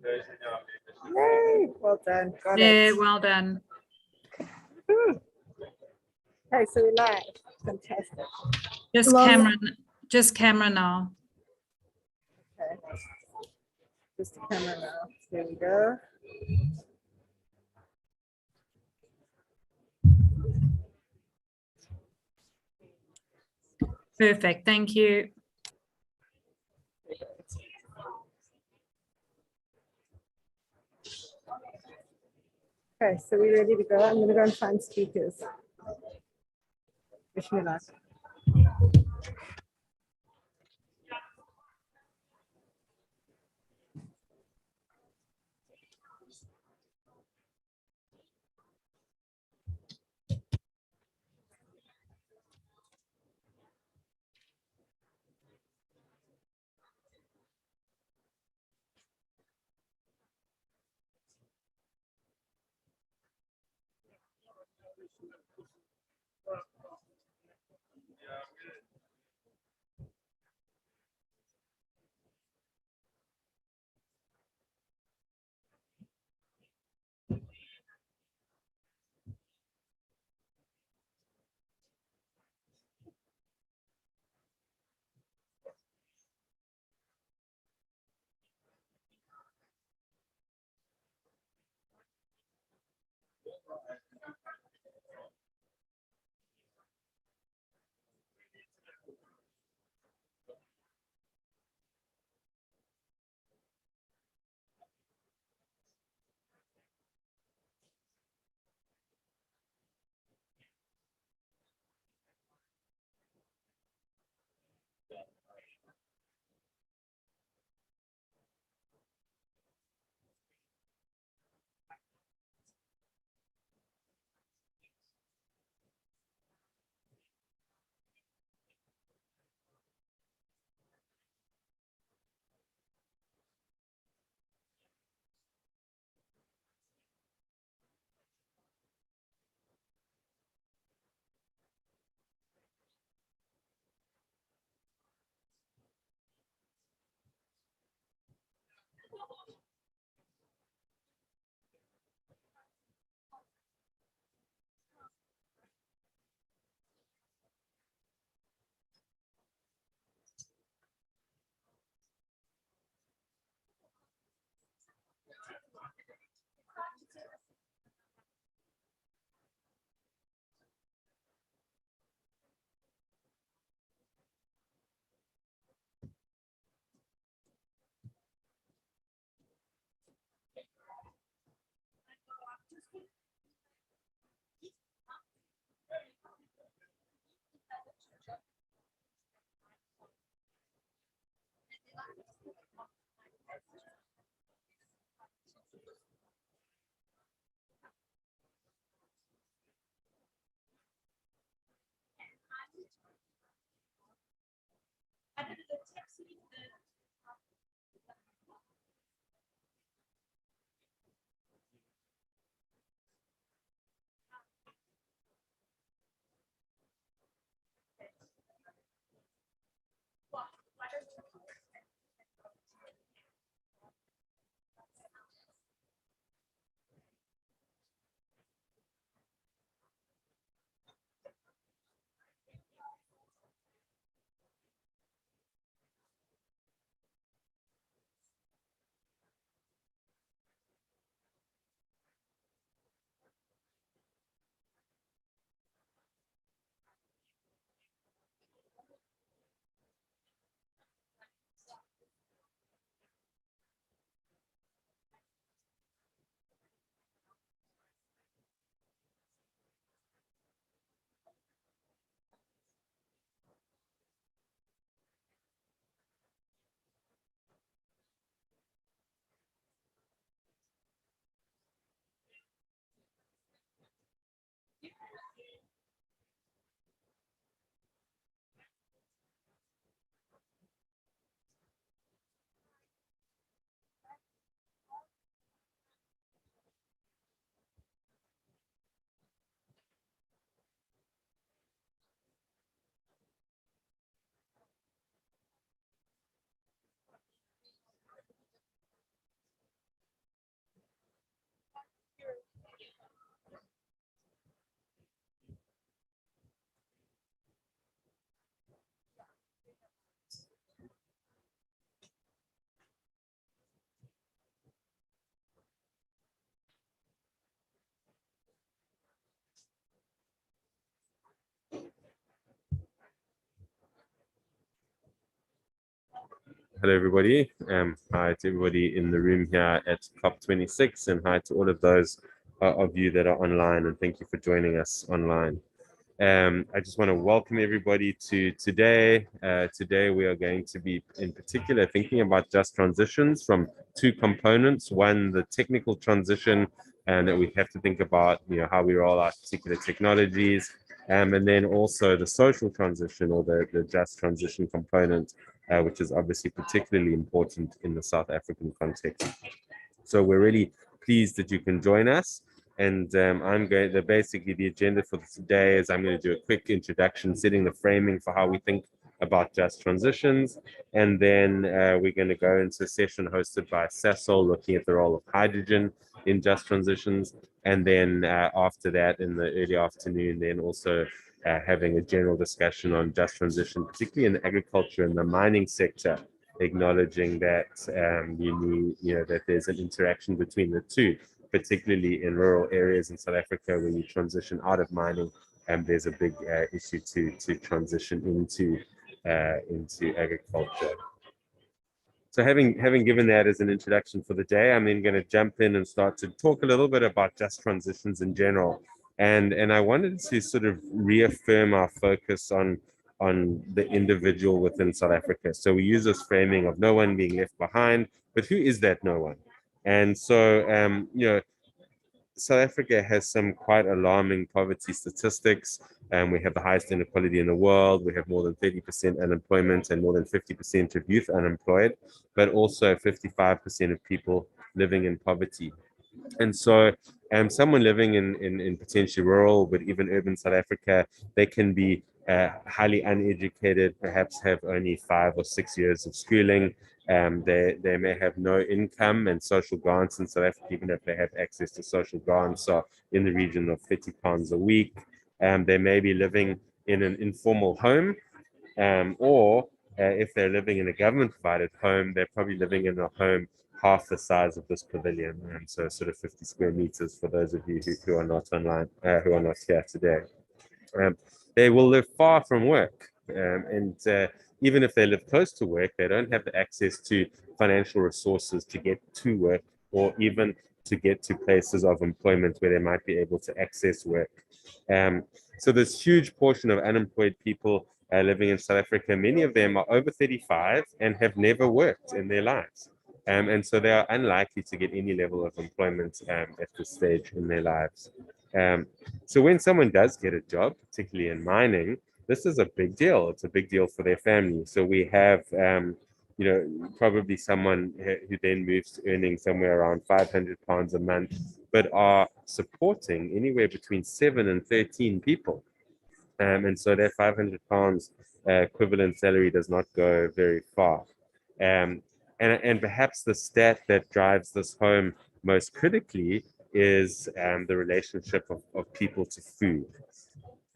Yay, well done. Got Yeah, it. well done. Whew. Okay, so we're live. Fantastic. Just Well, camera, just camera now. Okay. Just the camera now. There we go. Perfect. Thank you. Okay, so we're ready to go. I'm going to go and find speakers. Wish me luck. Hello, everybody. Hi to everybody in the room here at COP26, and hi to all of those of you that are online, and thank you for joining us online. I just want to welcome everybody to today. Today, we are going to be, in particular, thinking about just transitions from two components. One, the technical transition, and that we have to think about, how we roll out particular technologies, and then also the social transition, or the just transition component, which is obviously particularly important in the South African context. So we're really pleased that you can join us. And I'm going to basically, the agenda for today is I'm going to do a quick introduction, setting the framing for how we think about just transitions. And then we're going to go into a session hosted by Sasol, looking at the role of hydrogen in just transitions. And then after that, in the early afternoon, then also having a general discussion on just transition, particularly in the agriculture and the mining sector, acknowledging that that there's an interaction between the two, particularly in rural areas in South Africa when you transition out of mining, and there's a big issue to transition into agriculture. So having given that as an introduction for the day, I'm then going to jump in and start to talk a little bit about just transitions in general. And I wanted to sort of reaffirm our focus on the individual within South Africa. So we use this framing of no one being left behind, but who is that no one? And so, South Africa has some quite alarming poverty statistics. We have the highest inequality in the world. We have more than 30% unemployment and more than 50% of youth unemployed, but also 55% of people living in poverty. And so someone living in potentially rural, but even urban South Africa, they can be highly uneducated, perhaps have only 5 or 6 years of schooling. They may have no income, and social grants in South Africa, even if they have access to social grants, are in the region of £50 a week. They may be living in an informal home, or if they're living in a government-provided home, they're probably living in a home half the size of this pavilion, and so sort of 50 square meters for those of you who are not online, who are not here today. They will live far from work, and even if they live close to work, they don't have the access to financial resources to get to work, or even to get to places of employment where they might be able to access work. So this huge portion of unemployed people living in South Africa, many of them are over 35 and have never worked in their lives. And so they are unlikely to get any level of employment at this stage in their lives. So when someone does get a job, particularly in mining, this is a big deal. It's a big deal for their family. So we have, probably someone who then moves to earning somewhere around £500 a month, but are supporting anywhere between 7 and 13 people. And so their £500 equivalent salary does not go very far. And perhaps the stat that drives this home most critically is the relationship of people to food.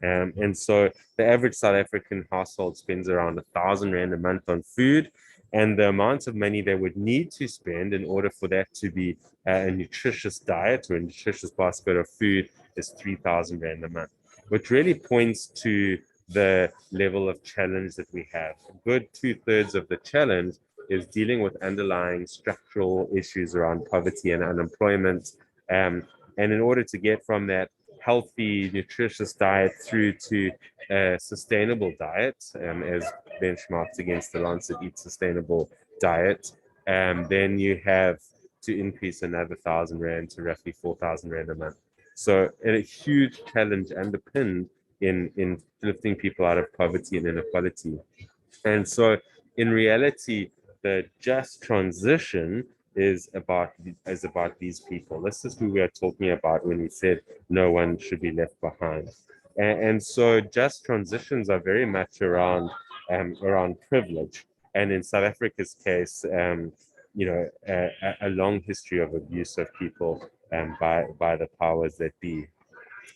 And so the average South African household spends around R1,000 a month on food, and the amount of money they would need to spend in order for that to be a nutritious diet or a nutritious basket of food is R3,000 a month, which really points to the level of challenge that we have. A good 2/3 of the challenge is dealing with underlying structural issues around poverty and unemployment. And in order to get from that healthy, nutritious diet through to a sustainable diet, as benchmarked against the Lancet Eat Sustainable diet, then you have to increase another R1,000 to roughly R4,000 a month. So a huge challenge underpinned in lifting people out of poverty and inequality. And so in reality, the just transition is about these people. This is who we are talking about when we said no one should be left behind. And so just transitions are very much around privilege. And in South Africa's case, a long history of abuse of people by the powers that be.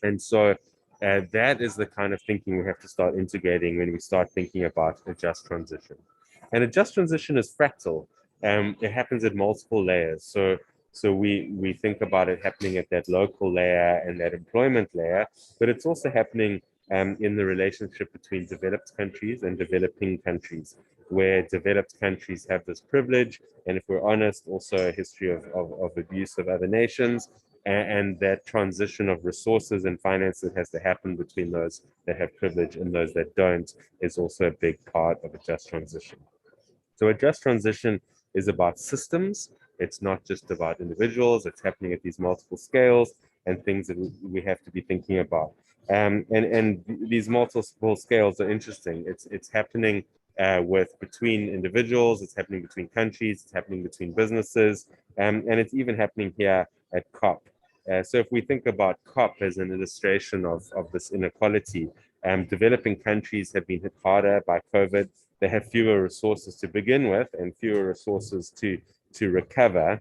And so that is the kind of thinking we have to start integrating when we start thinking about a just transition. And a just transition is fractal. It happens at multiple layers. So we think about it happening at that local layer and that employment layer, but it's also happening in the relationship between developed countries and developing countries. where developed countries have this privilege, and if we're honest, also a history of abuse of other nations, and that transition of resources and finance that has to happen between those that have privilege and those that don't is also a big part of a just transition. So a just transition is about systems. It's not just about individuals. It's happening at these multiple scales and things that we have to be thinking about. And these multiple scales are interesting. It's happening with between individuals. It's happening between countries. It's happening between businesses, and it's even happening here at COP. So if we think about COP as an illustration of this inequality, developing countries have been hit harder by COVID. They have fewer resources to begin with and fewer resources to recover,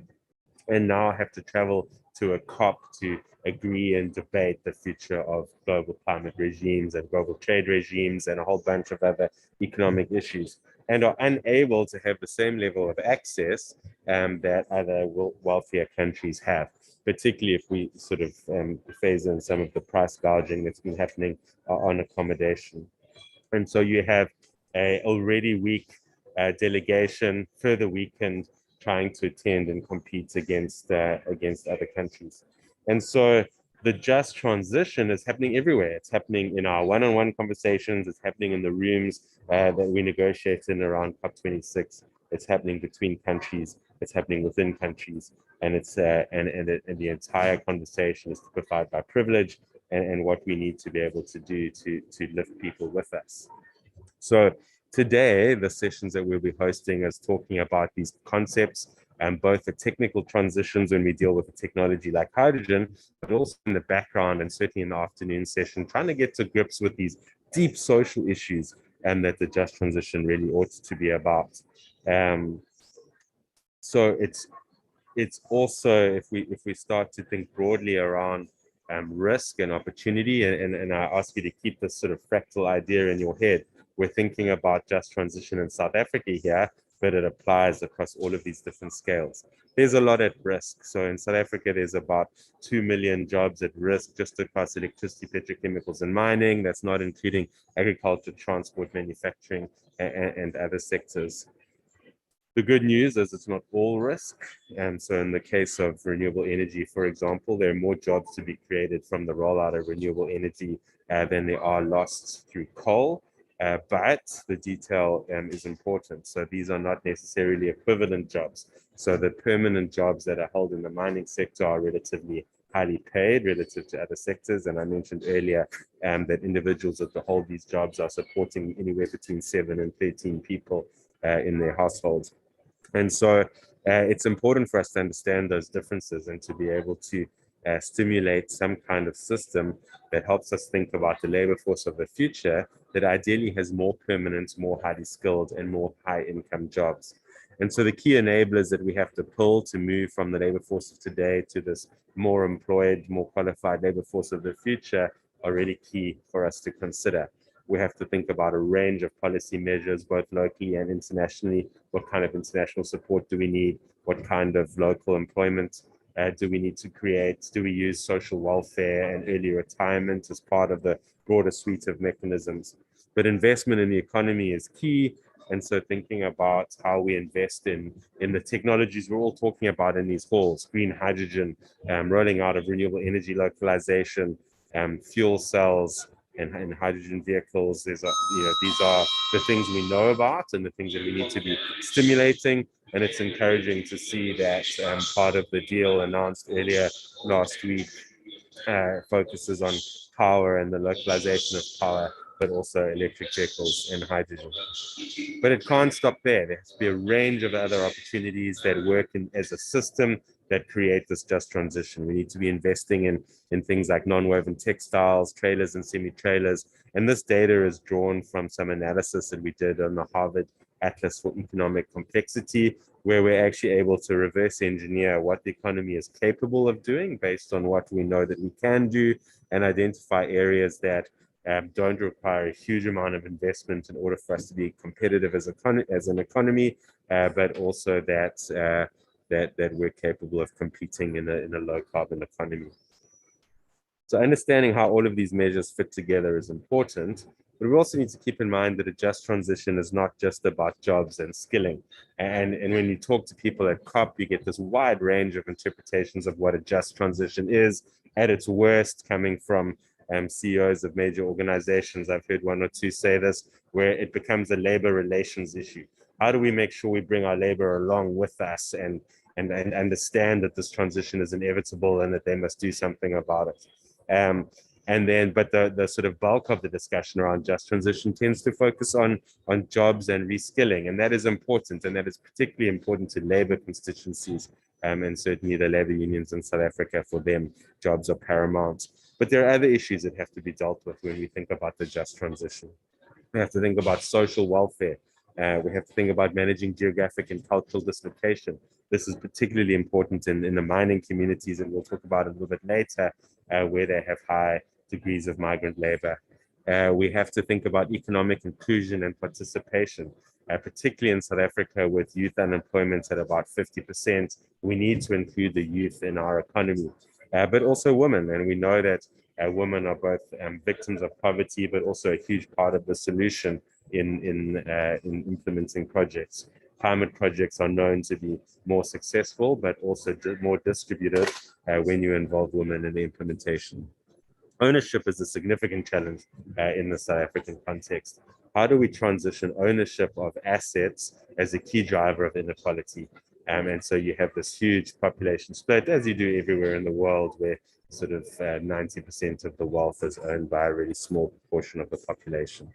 and now have to travel to a COP to agree and debate the future of global climate regimes and global trade regimes and a whole bunch of other economic issues, and are unable to have the same level of access that other wealthier countries have, particularly if we sort of phase in some of the price gouging that's been happening on accommodation. And so you have a already weak delegation, further weakened, trying to attend and compete against other countries. And so the just transition is happening everywhere. It's happening in our one-on-one conversations. It's happening in the rooms that we negotiate in around COP26. It's happening between countries. It's happening within countries, and it's and the entire conversation is typified by privilege and what we need to be able to do to lift people with us. So today, the sessions that we'll be hosting is talking about these concepts, and both the technical transitions when we deal with a technology like hydrogen, but also in the background and certainly in the afternoon session, trying to get to grips with these deep social issues and that the just transition really ought to be about. So it's also, if we start to think broadly around risk and opportunity, and I ask you to keep this sort of fractal idea in your head. We're thinking about just transition in South Africa here, but it applies across all of these different scales. There's a lot at risk. So in South Africa, there's about 2 million jobs at risk just across electricity, petrochemicals, and mining. That's not including agriculture, transport, manufacturing, and other sectors. The good news is it's not all risk. And so in the case of renewable energy, for example, there are more jobs to be created from the rollout of renewable energy than there are lost through coal. But the detail is important. So these are not necessarily equivalent jobs. So the permanent jobs that are held in the mining sector are relatively highly paid relative to other sectors. And I mentioned earlier that individuals that hold these jobs are supporting anywhere between 7 and 13 people in their households. And so it's important for us to understand those differences and to be able to stimulate some kind of system that helps us think about the labor force of the future that ideally has more permanent, more highly skilled, and more high income jobs. And so the key enablers that we have to pull to move from the labor force of today to this more employed, more qualified labor force of the future are really key for us to consider. We have to think about a range of policy measures, both locally and internationally. What kind of international support do we need? What kind of local employment do we need to create? Do we use social welfare and early retirement as part of the broader suite of mechanisms? But investment in the economy is key. And so thinking about how we invest in the technologies we're all talking about in these halls, green hydrogen, rolling out of renewable energy localization, fuel cells, and hydrogen vehicles. These are the things we know about and the things that we need to be stimulating. And it's encouraging to see that part of the deal announced earlier last week focuses on power and the localization of power, but also electric vehicles and hydrogen. But it can't stop there. There has to be a range of other opportunities that work as a system that create this just transition. We need to be investing in things like non-woven textiles, trailers and semi-trailers. And this data is drawn from some analysis that we did on the Harvard Atlas for Economic Complexity, where we're actually able to reverse engineer what the economy is capable of doing based on what we know that we can do, and identify areas that don't require a huge amount of investment in order for us to be competitive as an economy, but also that we're capable of competing in a low carbon economy. So understanding how all of these measures fit together is important. But we also need to keep in mind that a just transition is not just about jobs and skilling. And when you talk to people at COP, you get this wide range of interpretations of what a just transition is, at its worst, coming from CEOs of major organizations. I've heard one or two say this, where it becomes a labor relations issue. How do we make sure we bring our labor along with us and understand that this transition is inevitable and that they must do something about it? But the sort of bulk of the discussion around just transition tends to focus on jobs and reskilling, and that is important, and that is particularly important to labor constituencies, and certainly the labor unions in South Africa. For them, jobs are paramount. But there are other issues that have to be dealt with when we think about the just transition. We have to think about social welfare. We have to think about managing geographic and cultural dislocation. This is particularly important in the mining communities, and we'll talk about it a little bit later, where they have high degrees of migrant labor. We have to think about economic inclusion and participation, particularly in South Africa with youth unemployment at about 50%. We need to include the youth in our economy, but also women. And we know that women are both victims of poverty, but also a huge part of the solution in implementing projects. Climate projects are known to be more successful, but also more distributed when you involve women in the implementation. Ownership is a significant challenge in the South African context. How do we transition ownership of assets as a key driver of inequality? And so you have this huge population split, as you do everywhere in the world, where sort of 90% of the wealth is owned by a really small proportion of the population.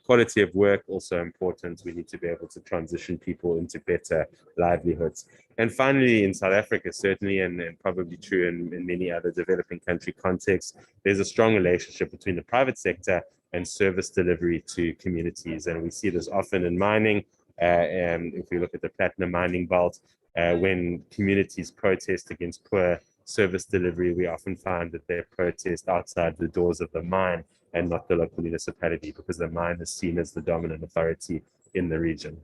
Quality of work, also important. We need to be able to transition people into better livelihoods. And finally, in South Africa, certainly, and probably true in many other developing country contexts, there's a strong relationship between the private sector and service delivery to communities. And we see this often in mining. And if we look at the platinum mining belt, when communities protest against poor service delivery, we often find that they protest outside the doors of the mine and not the local municipality, because the mine is seen as the dominant authority in the region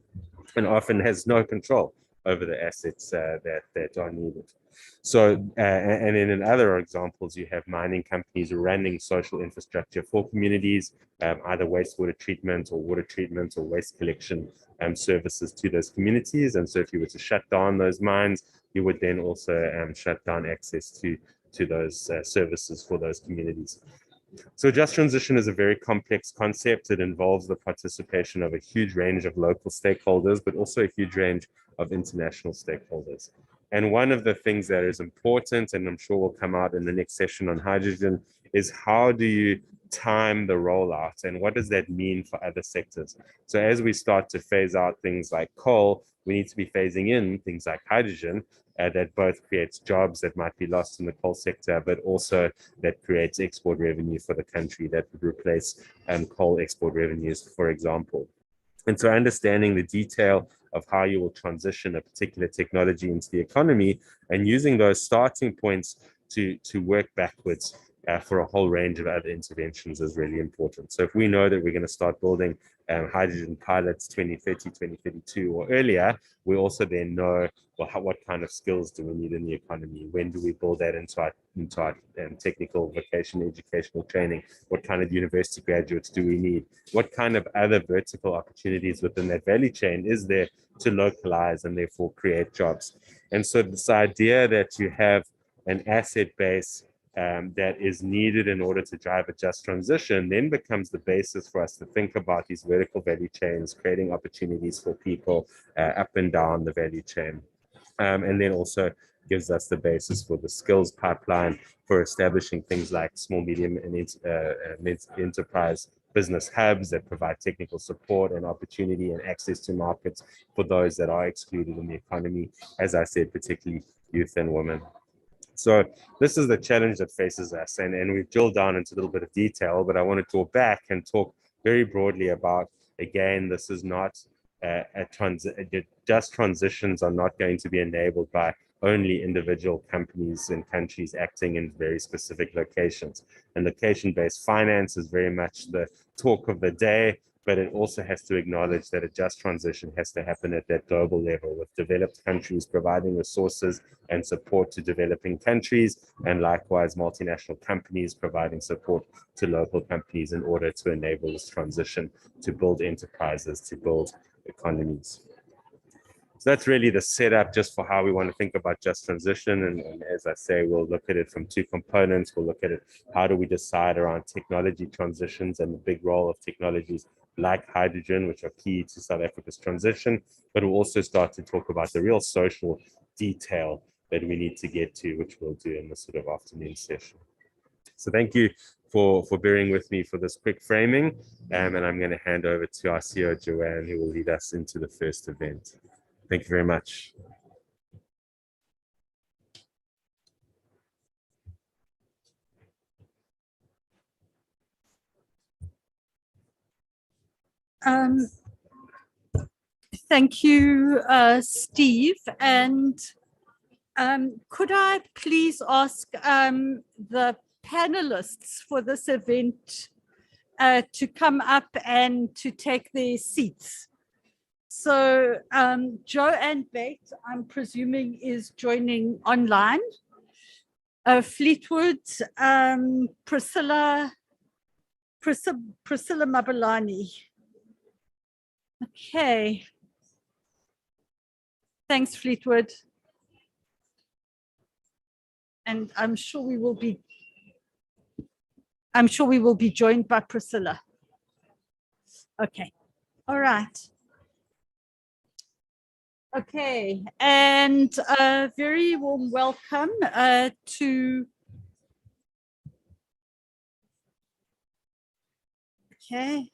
and often has no control over the assets that are needed. So, and then in other examples, you have mining companies running social infrastructure for communities, either wastewater treatment or water treatment or waste collection services to those communities. And so if you were to shut down those mines, you would then also shut down access to those services for those communities. So just transition is a very complex concept. It involves the participation of a huge range of local stakeholders, but also a huge range of international stakeholders. And one of the things that is important, and I'm sure will come out in the next session on hydrogen, is how do you time the rollout, and what does that mean for other sectors? So as we start to phase out things like coal, we need to be phasing in things like hydrogen, that both creates jobs that might be lost in the coal sector, but also that creates export revenue for the country that would replace coal export revenues, for example. And so understanding the detail of how you will transition a particular technology into the economy and using those starting points to work backwards for a whole range of other interventions is really important. So if we know that we're going to start building hydrogen pilots 2030, 2032 or earlier, we also then know, well, what kind of skills do we need in the economy? When do we build that into our technical vocational educational training? What kind of university graduates do we need? What kind of other vertical opportunities within that value chain is there to localize and therefore create jobs? And so this idea that you have an asset base that is needed in order to drive a just transition then becomes the basis for us to think about these vertical value chains, creating opportunities for people up and down the value chain. And then also gives us the basis for the skills pipeline for establishing things like small, medium, and enterprise business hubs that provide technical support and opportunity and access to markets for those that are excluded in the economy, as I said, particularly youth and women. So this is the challenge that faces us, and we've drilled down into a little bit of detail, but I want to talk back and talk very broadly about, again, this is not just transitions are not going to be enabled by only individual companies and countries acting in very specific locations. And location-based finance is very much the talk of the day, but it also has to acknowledge that a just transition has to happen at that global level, with developed countries providing resources and support to developing countries, and likewise multinational companies providing support to local companies in order to enable this transition, to build enterprises, to build economies. So that's really the setup just for how we want to think about just transition. And as I say, we'll look at it from two components. We'll look at it, how do we decide around technology transitions and the big role of technologies like hydrogen, which are key to South Africa's transition. But we'll also start to talk about the real social detail that we need to get to, which we'll do in this sort of afternoon session. So thank you for bearing with me for this quick framing. And I'm going to hand over to our CEO, Joanne, who will lead us into the first event. Thank you very much. Thank you, Steve. And could I please ask the panelists for this event to come up and to take their seats? So Joanne Bate, I'm presuming, is joining online. Fleetwood, Priscilla Mabelani. Okay. Thanks, Fleetwood. And I'm sure we will be joined by Priscilla. Okay. All right. Okay, and a very warm welcome to, okay,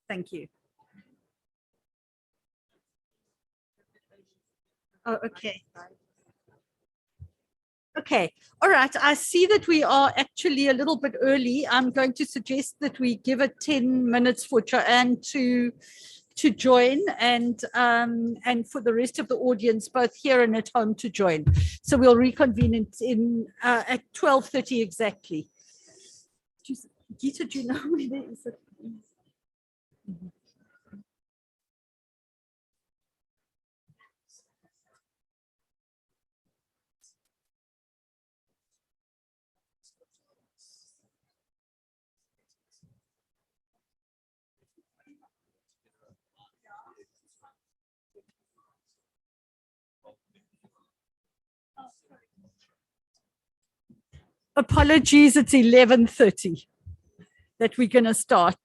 thank you. Oh, okay. Okay, all right, I see that we are actually a little bit early. I'm going to suggest that we give it 10 minutes for Joanne to join, and for the rest of the audience, both here and at home, to join. So we'll reconvene in at 12:30 exactly. Gita, do you know where there is it? Apologies, it's 11:30 that we're going to start.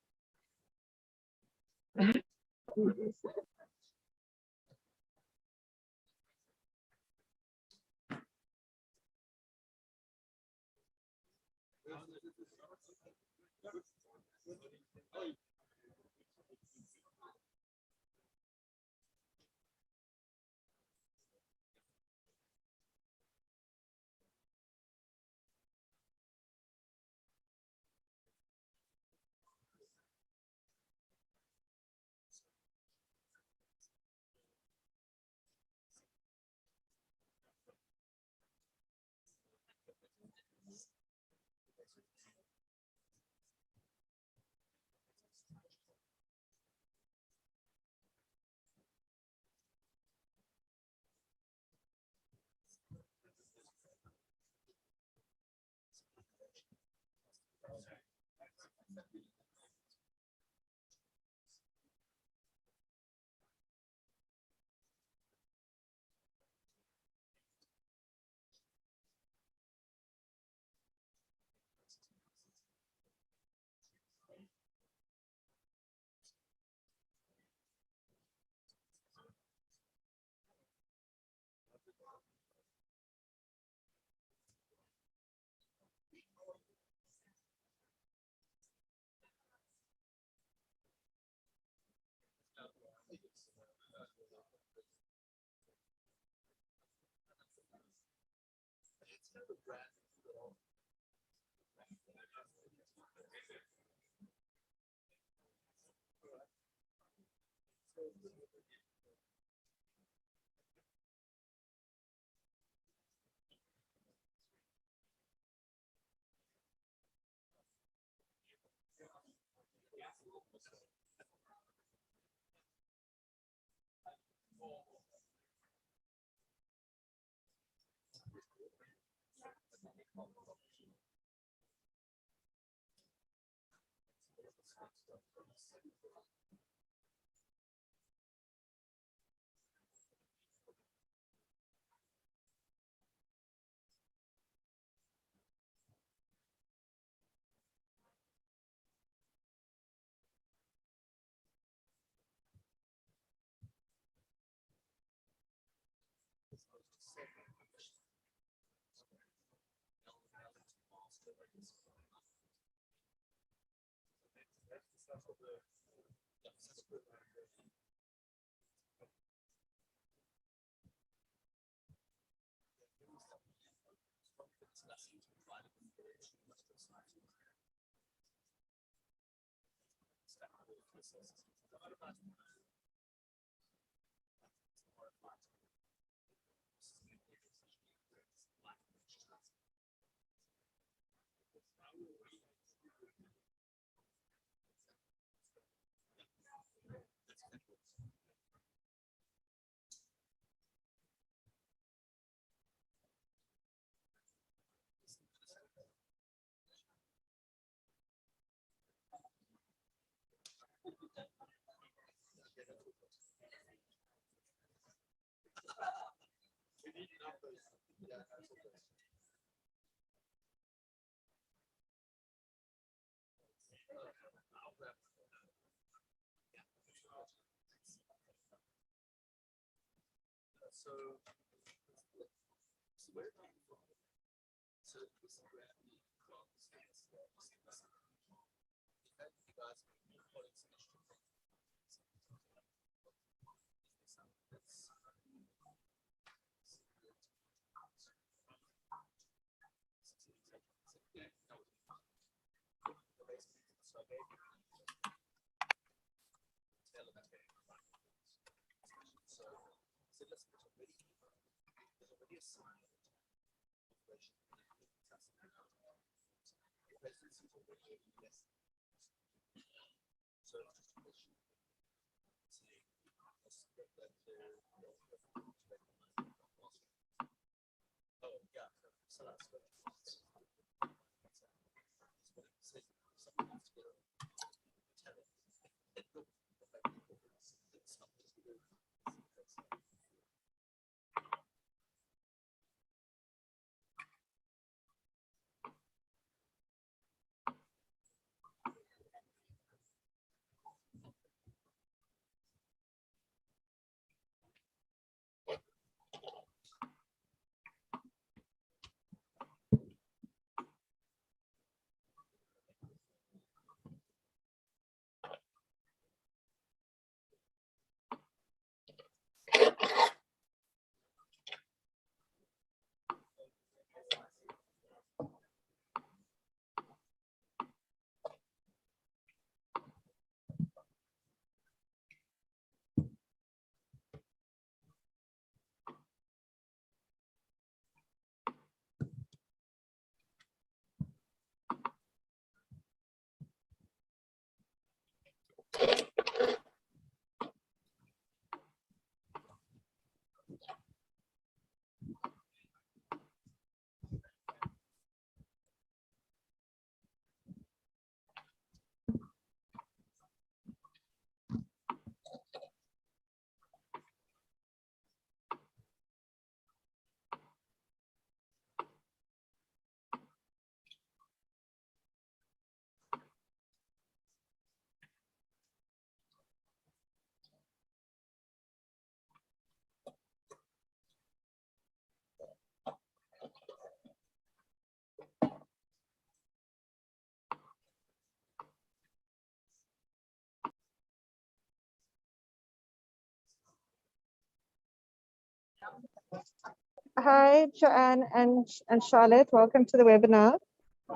Hi, Joanne and Charlotte. Welcome to the webinar.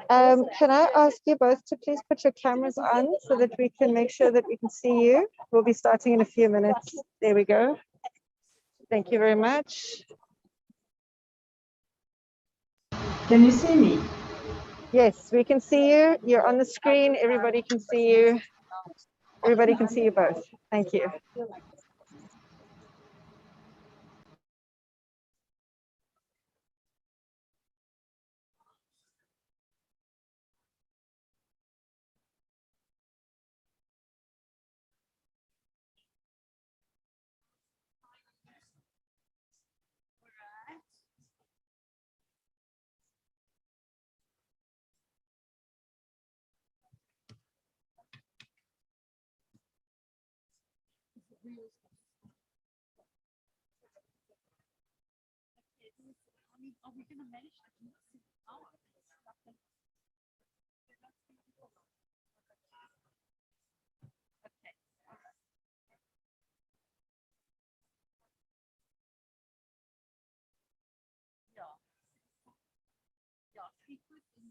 Can I ask you both to please put your cameras on so that we can make sure that we can see you? We'll be starting in a few minutes. There we go. Thank you very much. Can you see me? Yes, we can see you. You're on the screen. Everybody can see you. Everybody can see you both. Thank you. Are we going to manage to do this in an hour? Okay. Yeah. Yeah, frequent in-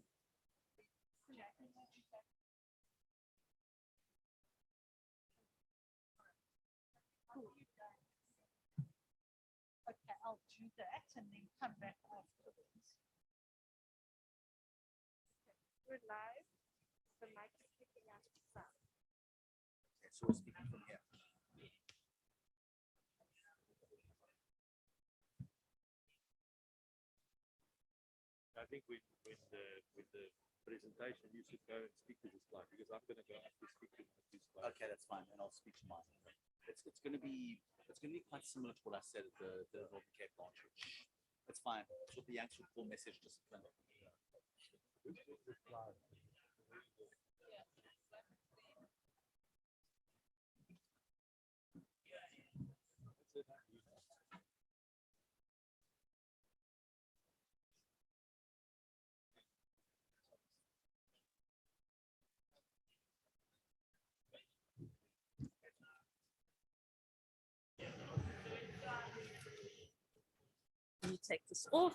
Cool. Okay, I'll do that and then come back afterwards. We're live. The mic is picking up sound. So we're speaking from here. I think with the presentation, you should go and speak to the slide because I'm going to go up to speak to this slide. Okay, that's fine, and I'll speak to mine. It's going to be quite similar to what I said at the Northern Cape launch. That's fine. It's what the actual full message discipline. Let me take this off.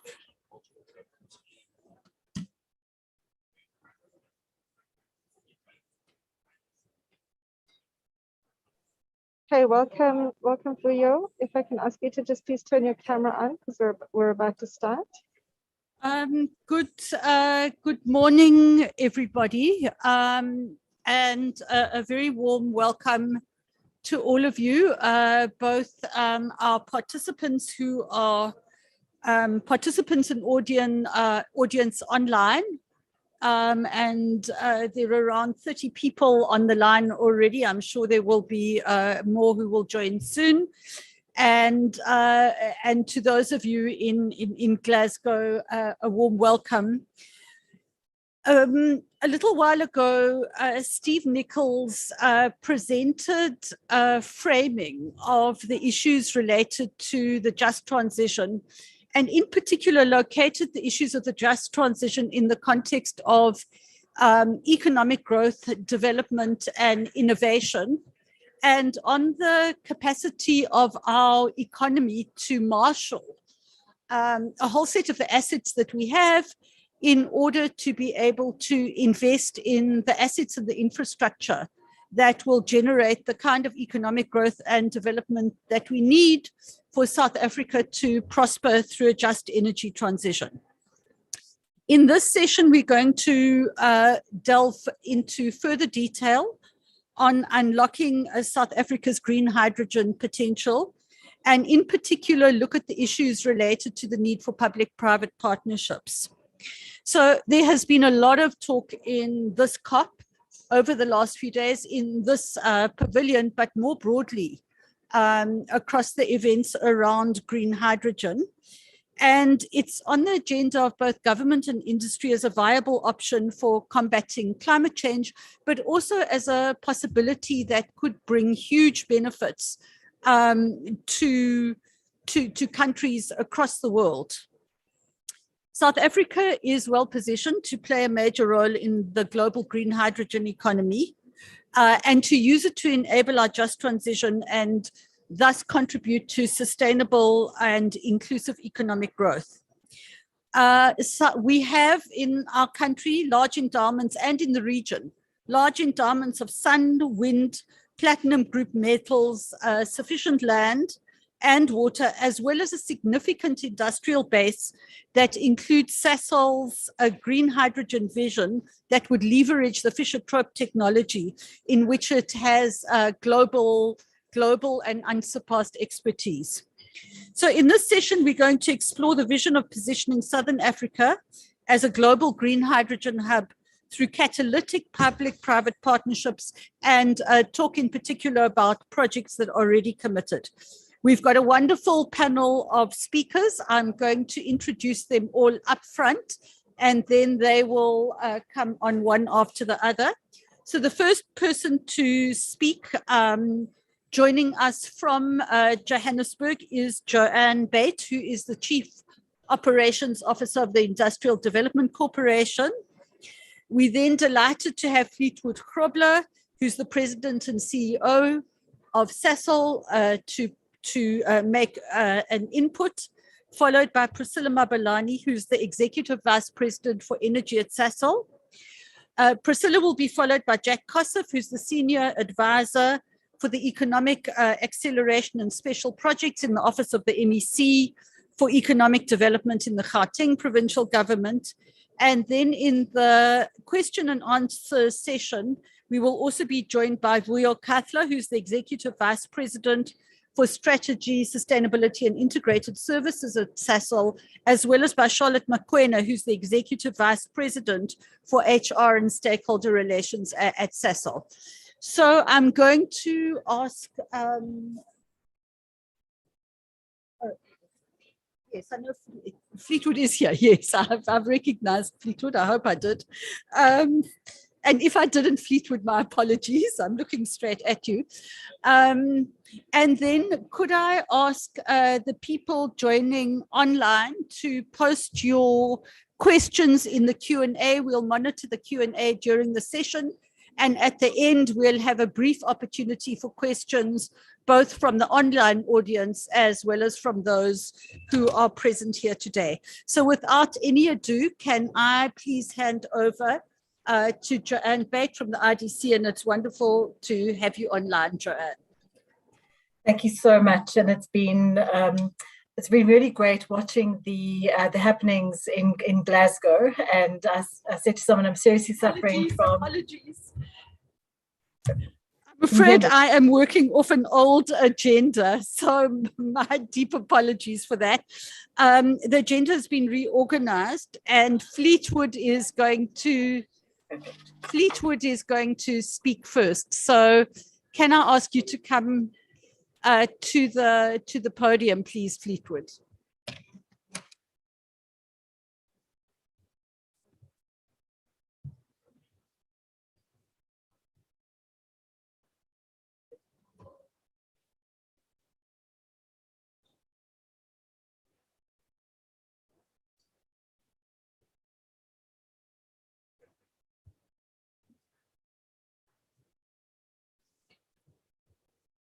Okay, welcome, Fuyo. If I can ask you to just please turn your camera on because we're about to start. Good morning, everybody, and a very warm welcome to all of you, both our participants who are participants in audience online, and there are around 30 people on the line already. I'm sure there will be more who will join soon. And to those of you in Glasgow, a warm welcome. A little while ago, Steve Nichols presented a framing of the issues related to the just transition, and in particular located the issues of the just transition in the context of economic growth, development, and innovation, and on the capacity of our economy to marshal a whole set of the assets that we have in order to be able to invest in the assets and the infrastructure that will generate the kind of economic growth and development that we need for South Africa to prosper through a just energy transition. In this session, we're going to delve into further detail on unlocking South Africa's green hydrogen potential, and in particular, look at the issues related to the need for public-private partnerships. So there has been a lot of talk in this COP over the last few days in this pavilion, but more broadly across the events around green hydrogen. And it's on the agenda of both government and industry as a viable option for combating climate change, but also as a possibility that could bring huge benefits to countries across the world. South Africa is well positioned to play a major role in the global green hydrogen economy and to use it to enable our just transition and thus contribute to sustainable and inclusive economic growth. So we have in our country large endowments, and in the region, large endowments of sun, wind, platinum group metals, sufficient land and water, as well as a significant industrial base that includes Sasol's green hydrogen vision that would leverage the Fischer-Tropsch technology, in which it has global and unsurpassed expertise. So in this session, we're going to explore the vision of positioning Southern Africa as a global green hydrogen hub through catalytic public-private partnerships, and talk in particular about projects that are already committed. We've got a wonderful panel of speakers. I'm going to introduce them all up front, and then they will come on one after the other. So the first person to speak Joining us from Johannesburg is Joanne Bate, who is the Chief Operations Officer of the Industrial Development Corporation. We're then delighted to have Fleetwood Grobler, who's the President and CEO of Sasol, to make an input, followed by Priscilla Mabalani, who's the Executive Vice President for Energy at Sasol. Priscilla will be followed by Jack Kossoff, who's the Senior Advisor for the Economic Acceleration and Special Projects in the Office of the MEC for Economic Development in the Gauteng Provincial Government. And then in the question and answer session, we will also be joined by Vuyo Kathla, who's the Executive Vice President for Strategy, Sustainability and Integrated Services at Sasol, as well as by Charlotte Mokoena, who's the Executive Vice President for HR and Stakeholder Relations at Sasol. So I'm going to ask, yes, I know Fleetwood is here. Yes, I've recognized Fleetwood. I hope I did. And if I didn't, Fleetwood, my apologies. I'm looking straight at you. And then could I ask the people joining online to post your questions in the Q&A? We'll monitor the Q&A during the session. And at the end, we'll have a brief opportunity for questions, both from the online audience as well as from those who are present here today. So without any ado, can I please hand over to Joanne Bate from the IDC, and it's wonderful to have you online, Joanne. Thank you so much, and it's been really great watching the happenings in Glasgow. And I said to someone, I'm seriously suffering from. Apologies. I'm afraid I am working off an old agenda, so my deep apologies for that. The agenda has been reorganized, and Fleetwood is going to speak first. So can I ask you to come to the podium, please, Fleetwood?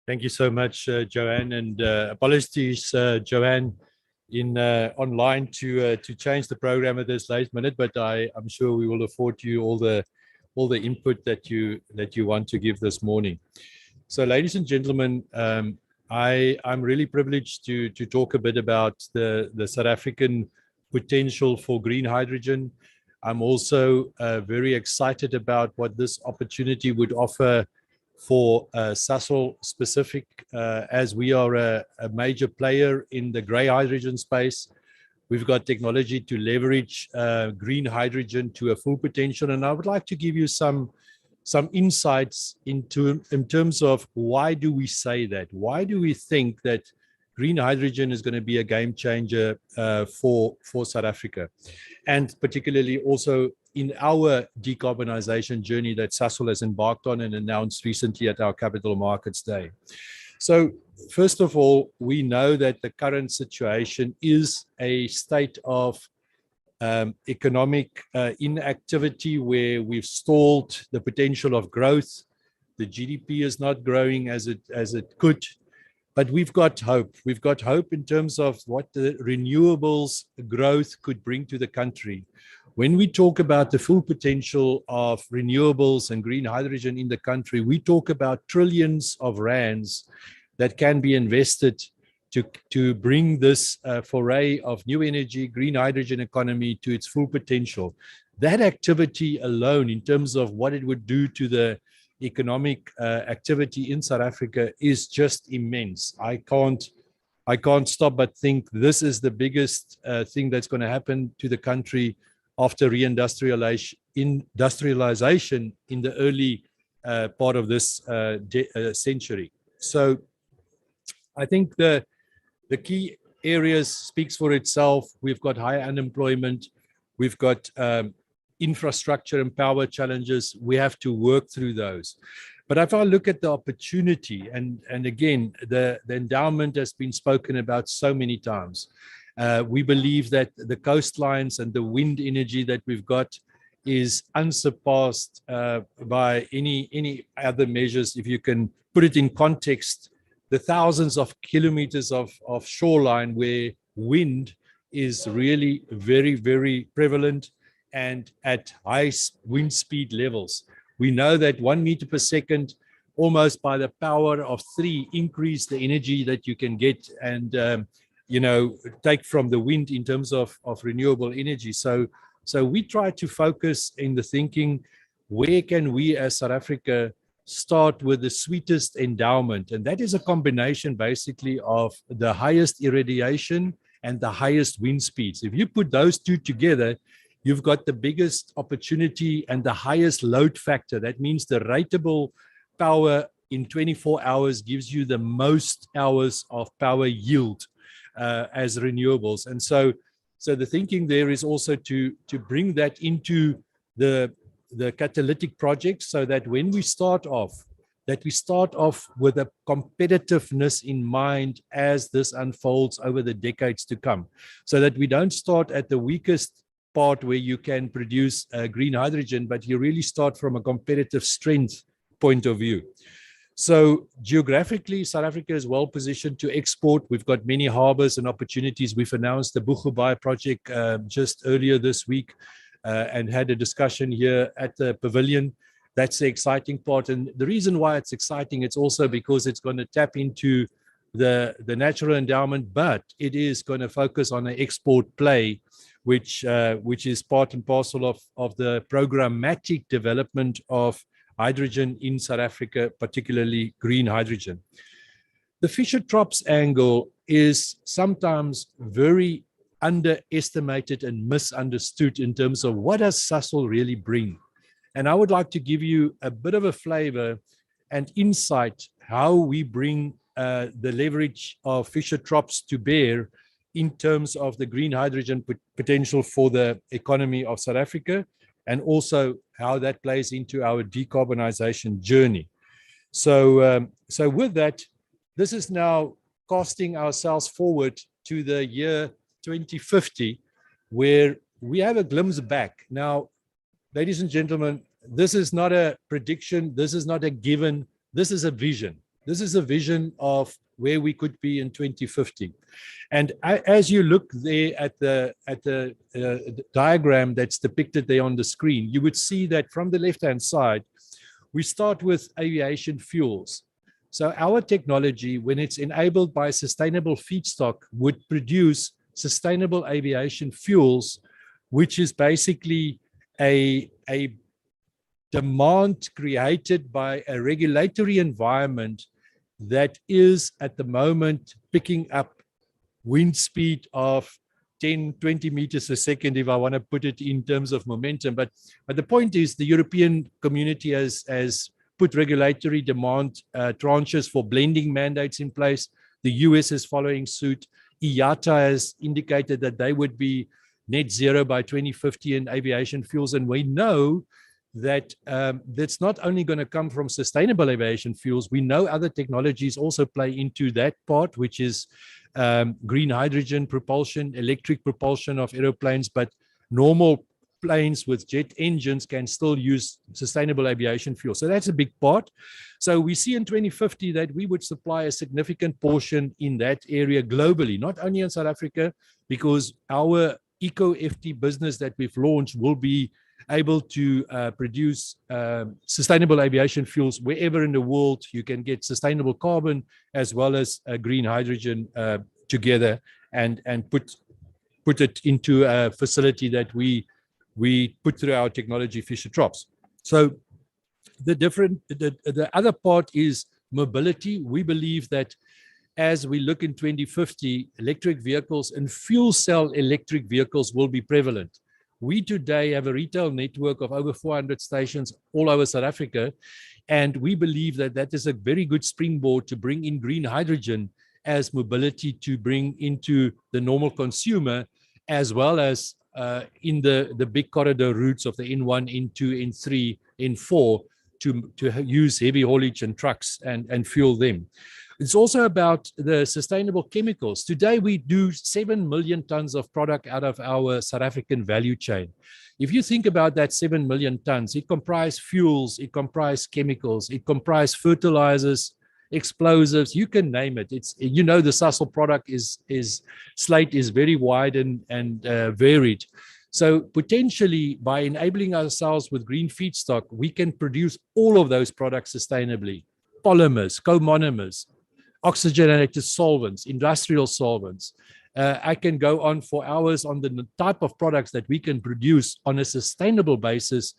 Thank you so much, Joanne, and apologies, Joanne, in online to change the program at this late minute, but I'm sure we will afford you all the input that you want to give this morning. So, ladies and gentlemen, I'm really privileged to talk a bit about the South African potential for green hydrogen. I'm also very excited about what this opportunity would offer for Sasol specific, as we are a major player in the grey hydrogen space. We've got technology to leverage green hydrogen to a full potential, and I would like to give you some insights in terms of why do we say that? Why do we think that green hydrogen is going to be a game changer for South Africa, and particularly also in our decarbonization journey that Sasol has embarked on and announced recently at our Capital Markets Day. So first of all, we know that the current situation is a state of economic inactivity where we've stalled the potential of growth. The GDP is not growing as it could, but we've got hope. We've got hope in terms of what the renewables growth could bring to the country. When we talk about the full potential of renewables and green hydrogen in the country, we talk about trillions of rands that can be invested to bring this foray of new energy, green hydrogen economy to its full potential. That activity alone, in terms of what it would do to the economic activity in South Africa, is just immense. I can't stop but think this is the biggest thing that's going to happen to the country after industrialization in the early part of this century. So I think the key areas speaks for itself. We've got high unemployment. We've got infrastructure and power challenges. We have to work through those. But if I look at the opportunity, and again, the endowment has been spoken about so many times. We believe that the coastlines and the wind energy that we've got is unsurpassed by any other measures. If you can put it in context, the thousands of kilometers of shoreline where wind is really very, very prevalent and at high wind speed levels. We know that 1 meter per second, almost by the power of 3, increase the energy that you can get and take from the wind in terms of renewable energy. So we try to focus in the thinking, where can we as South Africa start with the sweetest endowment? And that is a combination basically of the highest irradiation and the highest wind speeds. If you put those two together, you've got the biggest opportunity and the highest load factor. That means the rateable power in 24 hours gives you the most hours of power yield as renewables. And so the thinking there is also to bring that into the catalytic projects, so that when we start off, with a competitiveness in mind as this unfolds over the decades to come, so that we don't start at the weakest part where you can produce green hydrogen, but you really start from a competitive strength point of view. So geographically, South Africa is well positioned to export. We've got many harbors and opportunities. We've announced the Boegoebaai project just earlier this week and had a discussion here at the pavilion. That's the exciting part. And the reason why it's exciting, it's also because it's going to tap into the natural endowment, but it is going to focus on an export play, which is part and parcel of the programmatic development of hydrogen in South Africa, particularly green hydrogen. The Fischer-Tropsch angle is sometimes very underestimated and misunderstood in terms of what does Sasol really bring. And I would like to give you a bit of a flavor and insight how we bring the leverage of Fischer-Tropsch to bear in terms of the green hydrogen potential for the economy of South Africa, and also how that plays into our decarbonization journey. So with that, this is now casting ourselves forward to the year 2050, where we have a glimpse back. Now, ladies and gentlemen, this is not a prediction. This is not a given. This is a vision. This is a vision of where we could be in 2050. And as you look there at the diagram that's depicted there on the screen, you would see that from the left-hand side, we start with aviation fuels. So our technology, when it's enabled by sustainable feedstock, would produce sustainable aviation fuels, which is basically a demand created by a regulatory environment that is at the moment picking up wind speed of 10, 20 meters a second, if I want to put it in terms of momentum. But the point is, the European community has put regulatory demand tranches for blending mandates in place. The US is following suit. IATA has indicated that they would be net zero by 2050 in aviation fuels. And we know that that's not only going to come from sustainable aviation fuels. We know other technologies also play into that part, which is green hydrogen propulsion, electric propulsion of aeroplanes, but normal planes with jet engines can still use sustainable aviation fuel. So that's a big part. So we see in 2050 that we would supply a significant portion in that area globally, not only in South Africa, because our EcoFT business that we've launched will be able to produce sustainable aviation fuels wherever in the world you can get sustainable carbon as well as green hydrogen together and put it into a facility that we put through our technology, Fischer-Tropsch. So the other part is mobility. We believe that as we look in 2050, electric vehicles and fuel cell electric vehicles will be prevalent. We today have a retail network of over 400 stations all over South Africa, and we believe that that is a very good springboard to bring in green hydrogen as mobility to bring into the normal consumer, as well as in the big corridor routes of the N1, N2, N3, N4, use heavy haulage and trucks and fuel them. It's also about the sustainable chemicals. Today, we do 7 million tons of product out of our South African value chain. If you think about that 7 million tons, it comprises fuels, it comprises chemicals, it comprises fertilizers, explosives, you can name it. It's, you know, the Sasol product slate is very wide and varied. So potentially by enabling ourselves with green feedstock, we can produce all of those products sustainably. Polymers, co-monomers, oxygenated solvents, industrial solvents. I can go on for hours on the type of products that we can produce on a sustainable basis,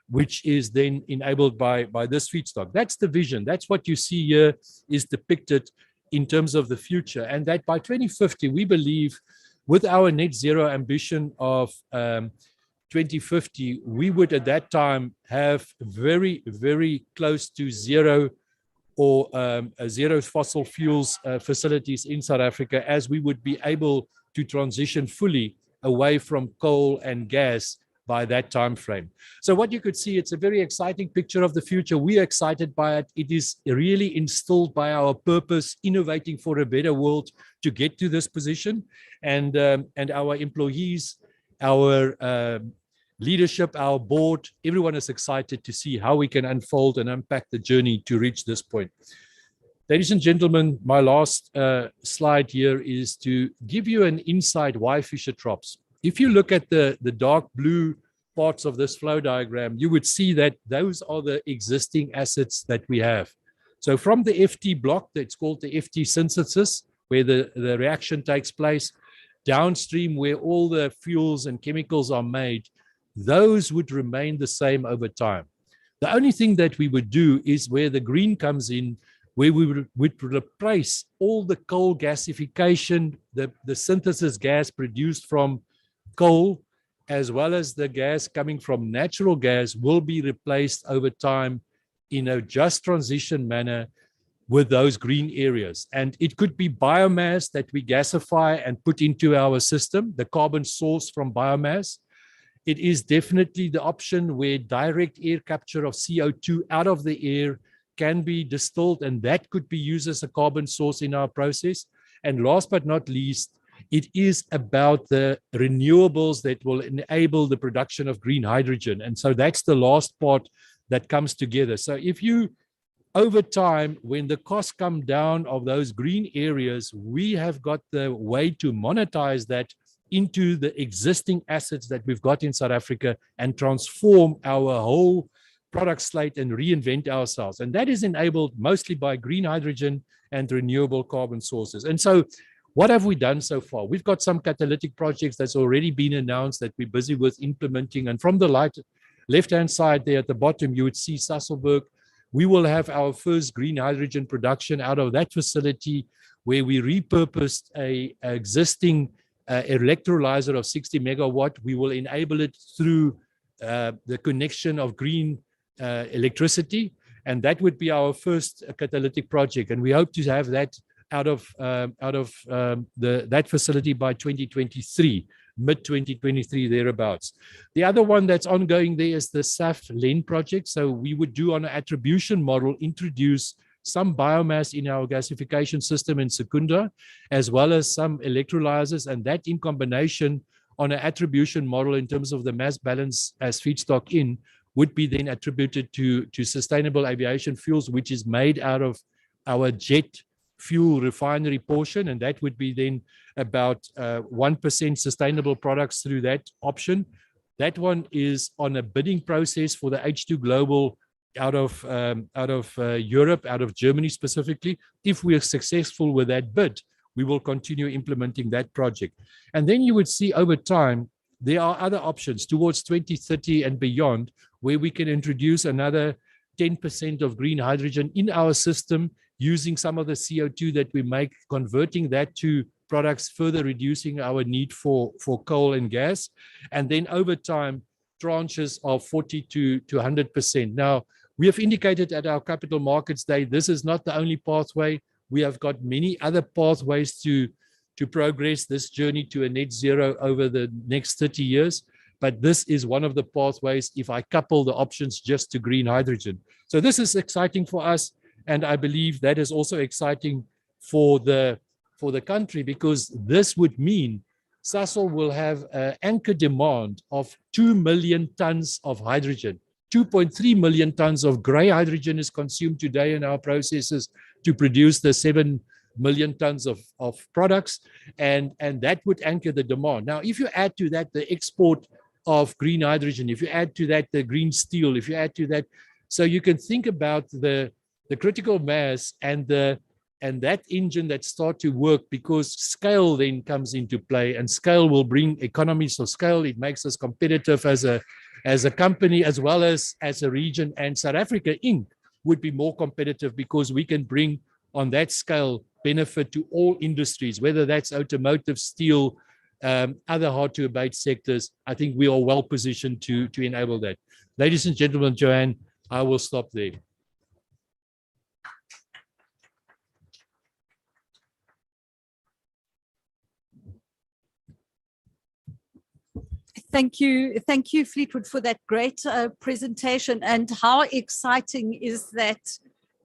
which is then enabled by this feedstock. That's the vision. That's what you see here is depicted in terms of the future. And that by 2050, we believe with our net zero ambition of 2050, we would at that time have very, very close to zero or zero fossil fuels facilities in South Africa, as we would be able to transition fully away from coal and gas by that time frame. So what you could see, it's a very exciting picture of the future. We are excited by it. It is really instilled by our purpose, innovating for a better world to get to this position. And our employees, our leadership, our board, everyone is excited to see how we can unfold and unpack the journey to reach this point. Ladies and gentlemen, my last slide here is to give you an insight why Fischer-Tropsch. If you look at the dark blue parts of this flow diagram, you would see that those are the existing assets that we have. So from the FT block, that's called the FT synthesis, where the reaction takes place, downstream where all the fuels and chemicals are made, those would remain the same over time. The only thing that we would do is where the green comes in, where we would replace all the coal gasification, the synthesis gas produced from coal, as well as the gas coming from natural gas, will be replaced over time in a just transition manner with those green areas. And it could be biomass that we gasify and put into our system, the carbon source from biomass. It is definitely the option where direct air capture of CO2 out of the air can be distilled, and that could be used as a carbon source in our process. And last but not least, it is about the renewables that will enable the production of green hydrogen. And so that's the last part that comes together. So if you, over time, when the costs come down of those green areas, we have got the way to monetize that into the existing assets that we've got in South Africa and transform our whole product slate and reinvent ourselves. And that is enabled mostly by green hydrogen and renewable carbon sources. And so what have we done so far? We've got some catalytic projects that's already been announced that we're busy with implementing. And from the left-hand side there at the bottom, you would see Sasolburg. We will have our first green hydrogen production out of that facility, where we repurposed a existing electrolyzer of 60 megawatt. We will enable it through the connection of green electricity. And that would be our first catalytic project. And we hope to have that out of that facility by 2023, mid-2023, thereabouts. The other one that's ongoing there is the SAF-LEN project. So we would do on an attribution model, introduce some biomass in our gasification system in Secunda, as well as some electrolyzers, and that in combination on an attribution model in terms of the mass balance as feedstock in, would be then attributed to sustainable aviation fuels, which is made out of our jet fuel refinery portion, and that would be then about 1% sustainable products through that option. That one is on a bidding process for the H2 Global out of Europe, out of Germany specifically. If we are successful with that bid, we will continue implementing that project. And then you would see over time, there are other options towards 2030 and beyond, where we can introduce another 10% of green hydrogen in our system, using some of the CO2 that we make, converting that to products, further reducing our need for coal and gas. And then over time, tranches of 40 to 100%. Now, we have indicated at our Capital Markets Day, this is not the only pathway. We have got many other pathways to progress this journey to a net zero over the next 30 years. but this is one of the pathways if I couple the options just to green hydrogen. So this is exciting for us, and I believe that is also exciting for the country, because this would mean Sasol will have an anchor demand of 2 million tons of hydrogen. 2.3 million tons of gray hydrogen is consumed today in our processes to produce the 7 million tons of products, and that would anchor the demand. Now, if you add to that the export of green hydrogen, if you add to that the green steel, if you add to that, so you can think about the critical mass and that engine that start to work, because scale then comes into play, and scale will bring economies of scale. It makes us competitive as a company as well as a region, and South Africa Inc. would be more competitive because we can bring on that scale benefit to all industries, whether that's automotive, steel, other hard to abate sectors. I think we are well positioned to enable that. Ladies and gentlemen, Joanne, I will stop there. Thank you, Fleetwood, for that great presentation. And how exciting is that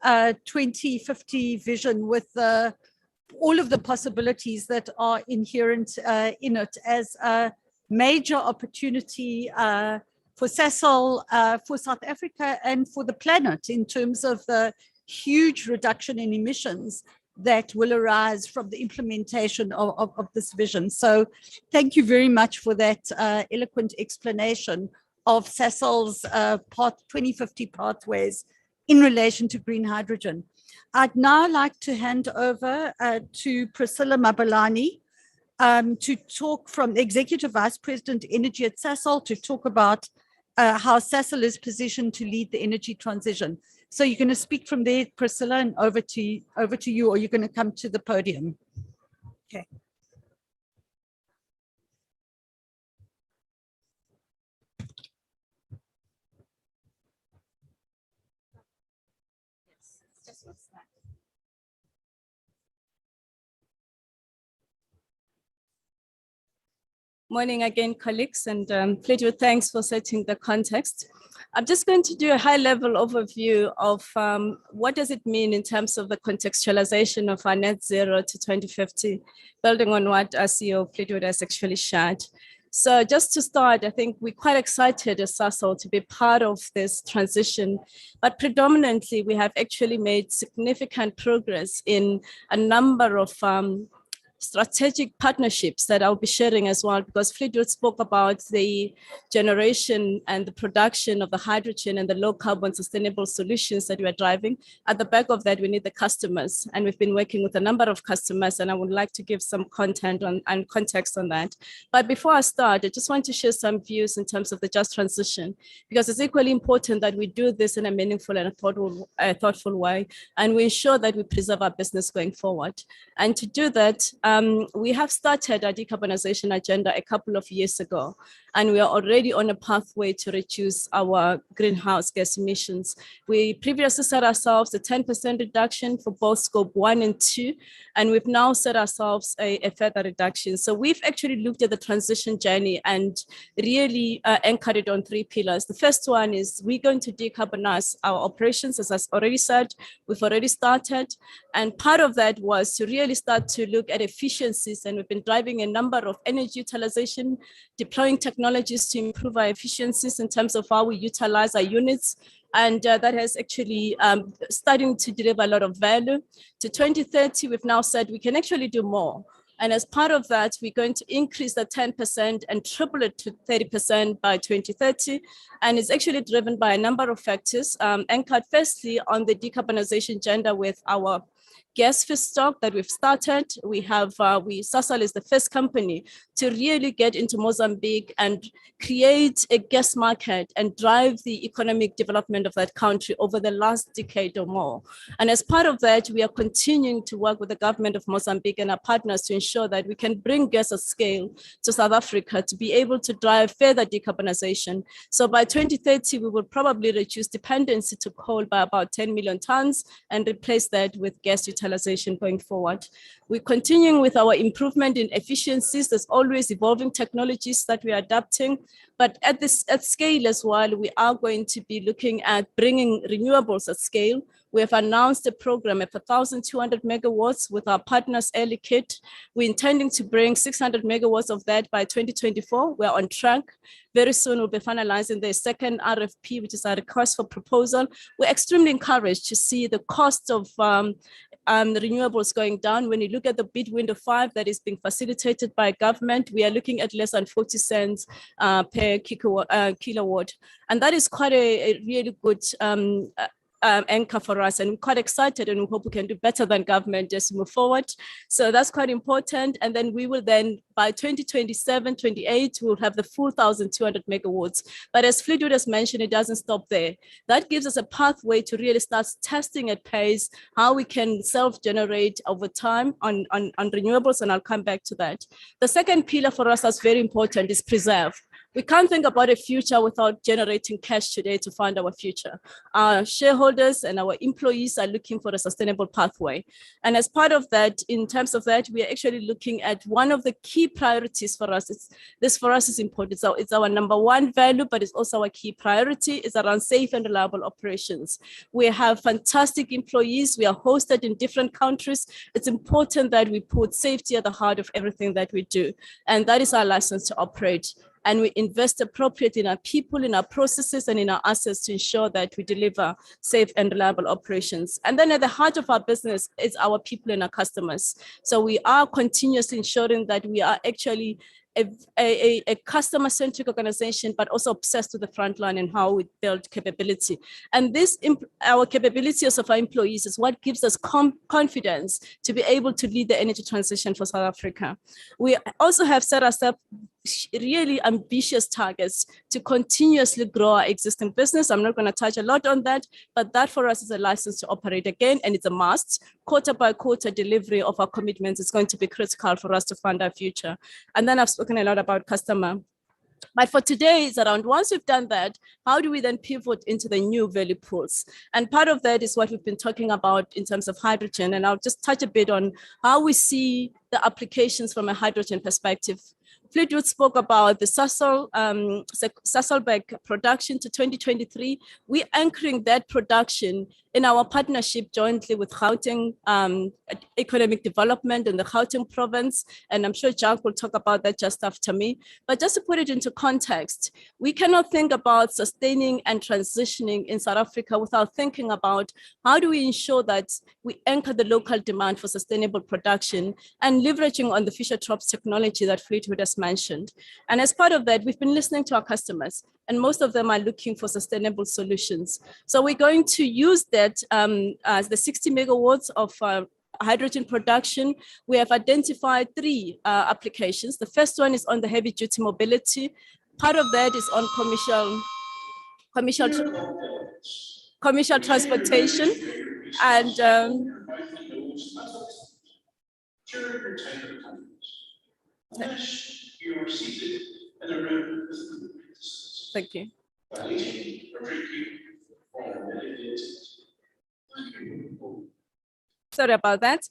2050 vision with all of the possibilities that are inherent in it as a major opportunity for Sasol, for South Africa, and for the planet in terms of the huge reduction in emissions that will arise from the implementation of this vision. So thank you very much for that eloquent explanation of Sasol's 2050 pathways in relation to green hydrogen. I'd now like to hand over to Priscilla Mabelani to talk from the Executive Vice President Energy at Sasol, to talk about how Sasol is positioned to lead the energy transition. So you're going to speak from there, Priscilla, and over to you, or you're going to come to the podium. Okay. Morning again, colleagues, and Fleetwood, thanks for setting the context. I'm just going to do a high-level overview of what does it mean in terms of the contextualization of our net zero to 2050, building on what our CEO Fleetwood has actually shared. So just to start, I think we're quite excited as Sasol to be part of this transition, but predominantly we have actually made significant progress in a number of strategic partnerships that I'll be sharing as well, because Fleetwood spoke about the generation and the production of the hydrogen and the low carbon sustainable solutions that we are driving. At the back of that, we need the customers, and we've been working with a number of customers, and I would like to give some content on and context on that. But before I start, I just want to share some views in terms of the just transition, because it's equally important that we do this in a meaningful and a thoughtful way, and we ensure that we preserve our business going forward. And to do that, we have started a decarbonization agenda a couple of years ago, and we are already on a pathway to reduce our greenhouse gas emissions. We previously set ourselves a 10% reduction for both scope 1 and 2, and we've now set ourselves a further reduction. So we've actually looked at the transition journey and really anchored it on 3 pillars. The first one is we're going to decarbonize our operations, as I already said, we've already started. And part of that was to really start to look at efficiencies, and we've been driving a number of energy utilization, deploying technologies to improve our efficiencies in terms of how we utilize our units. And that has actually starting to deliver a lot of value. To 2030, we've now said we can actually do more. And as part of that, we're going to increase the 10% and triple it to 30% by 2030. And it's actually driven by a number of factors, anchored firstly on the decarbonization agenda with our gas feedstock that we've started. We have, Sasol is the first company to really get into Mozambique and create a gas market and drive the economic development of that country over the last decade or more. And as part of that, we are continuing to work with the government of Mozambique and our partners to ensure that we can bring gas at scale to South Africa to be able to drive further decarbonization. So by 2030, we will probably reduce dependency to coal by about 10 million tons and replace that with gas utilization digitalization going forward. We're continuing with our improvement in efficiencies. There's always evolving technologies that we are adapting, but at scale as well, we are going to be looking at bringing renewables at scale. We have announced a program of 1,200 megawatts with our partners, Air Liquide. We're intending to bring 600 megawatts of that by 2024. We're on track. Very soon we'll be finalizing the second RFP, which is a request for proposal. We're extremely encouraged to see the cost of renewables going down. When you look at the bid window 5 that is being facilitated by government, we are looking at less than 40 cents per kilowatt. And that is quite a really good anchor for us, and we're quite excited, and we hope we can do better than government as we move forward. So that's quite important. And then we will then, by 2027, 28, we'll have the full 1,200 megawatts. But as Fleetwood has mentioned, it doesn't stop there. That gives us a pathway to really start testing at pace how we can self-generate over time on renewables, and I'll come back to that. The second pillar for us that's very important is preserve. We can't think about a future without generating cash today to fund our future. Our shareholders and our employees are looking for a sustainable pathway. And as part of that, in terms of that, we are actually looking at one of the key priorities for us. This for us is important. So it's our number one value, but it's also our key priority is around safe and reliable operations. We have fantastic employees. We are hosted in different countries. It's important that we put safety at the heart of everything that we do. And that is our license to operate. And we invest appropriately in our people, in our processes, and in our assets to ensure that we deliver safe and reliable operations. And then at the heart of our business is our people and our customers. So we are continuously ensuring that we are actually a customer-centric organization, but also obsessed with the front line and how we build capability. And this, our capabilities of our employees is what gives us confidence to be able to lead the energy transition for South Africa. We also have set ourselves really ambitious targets to continuously grow our existing business. I'm not going to touch a lot on that, but that for us is a license to operate again, and it's a must. Quarter by quarter delivery of our commitments is going to be critical for us to fund our future. And then I've spoken a lot about customer. But for today, it's around once we've done that, how do we then pivot into the new value pools? And part of that is what we've been talking about in terms of hydrogen. And I'll just touch a bit on how we see the applications from a hydrogen perspective. Fleetwood spoke about the Sasolburg production to 2023. We're anchoring that production in our partnership jointly with Gauteng Economic Development in the Gauteng province. And I'm sure Jack will talk about that just after me. But just to put it into context, we cannot think about sustaining and transitioning in South Africa without thinking about how do we ensure that we anchor the local demand for sustainable production and leveraging on the Fischer-Tropsch technology that Fleetwood has mentioned. And as part of that, we've been listening to our customers, and most of them are looking for sustainable solutions. So we're going to use that as the 60 megawatts of hydrogen production. We have identified 3 applications. The first one is on the heavy duty mobility. Part of that is on commercial transportation, and thank you. Sorry about that.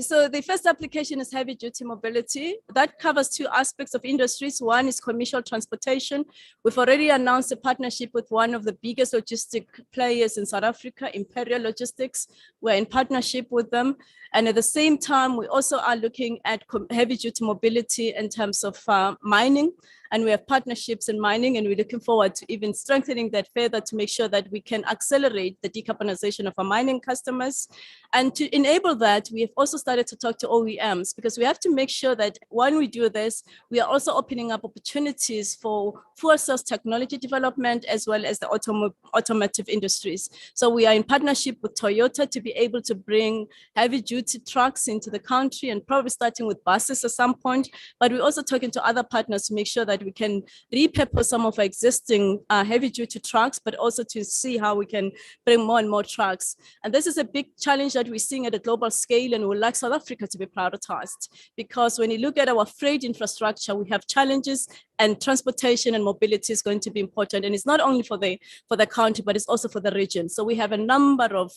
So the first application is heavy duty mobility. That covers 2 aspects of industries. One is commercial transportation. We've already announced a partnership with one of the biggest logistic players in South Africa, Imperial Logistics. We're in partnership with them. And at the same time, we also are looking at heavy duty mobility in terms of mining. And we have partnerships in mining, and we're looking forward to even strengthening that further to make sure that we can accelerate the decarbonization of our mining customers. And to enable that, we have also started to talk to OEMs, because we have to make sure that when we do this, we are also opening up opportunities for fuel cells technology development, as well as the automotive industries. So we are in partnership with Toyota to be able to bring heavy duty trucks into the country, and probably starting with buses at some point. But we're also talking to other partners to make sure that we can repurpose some of our existing heavy duty trucks, but also to see how we can bring more and more trucks. And this is a big challenge that we're seeing at a global scale, and we'd like South Africa to be prioritized, because when you look at our freight infrastructure, we have challenges and transportation and mobility is going to be important. And it's not only for the country, but it's also for the region. So we have a number of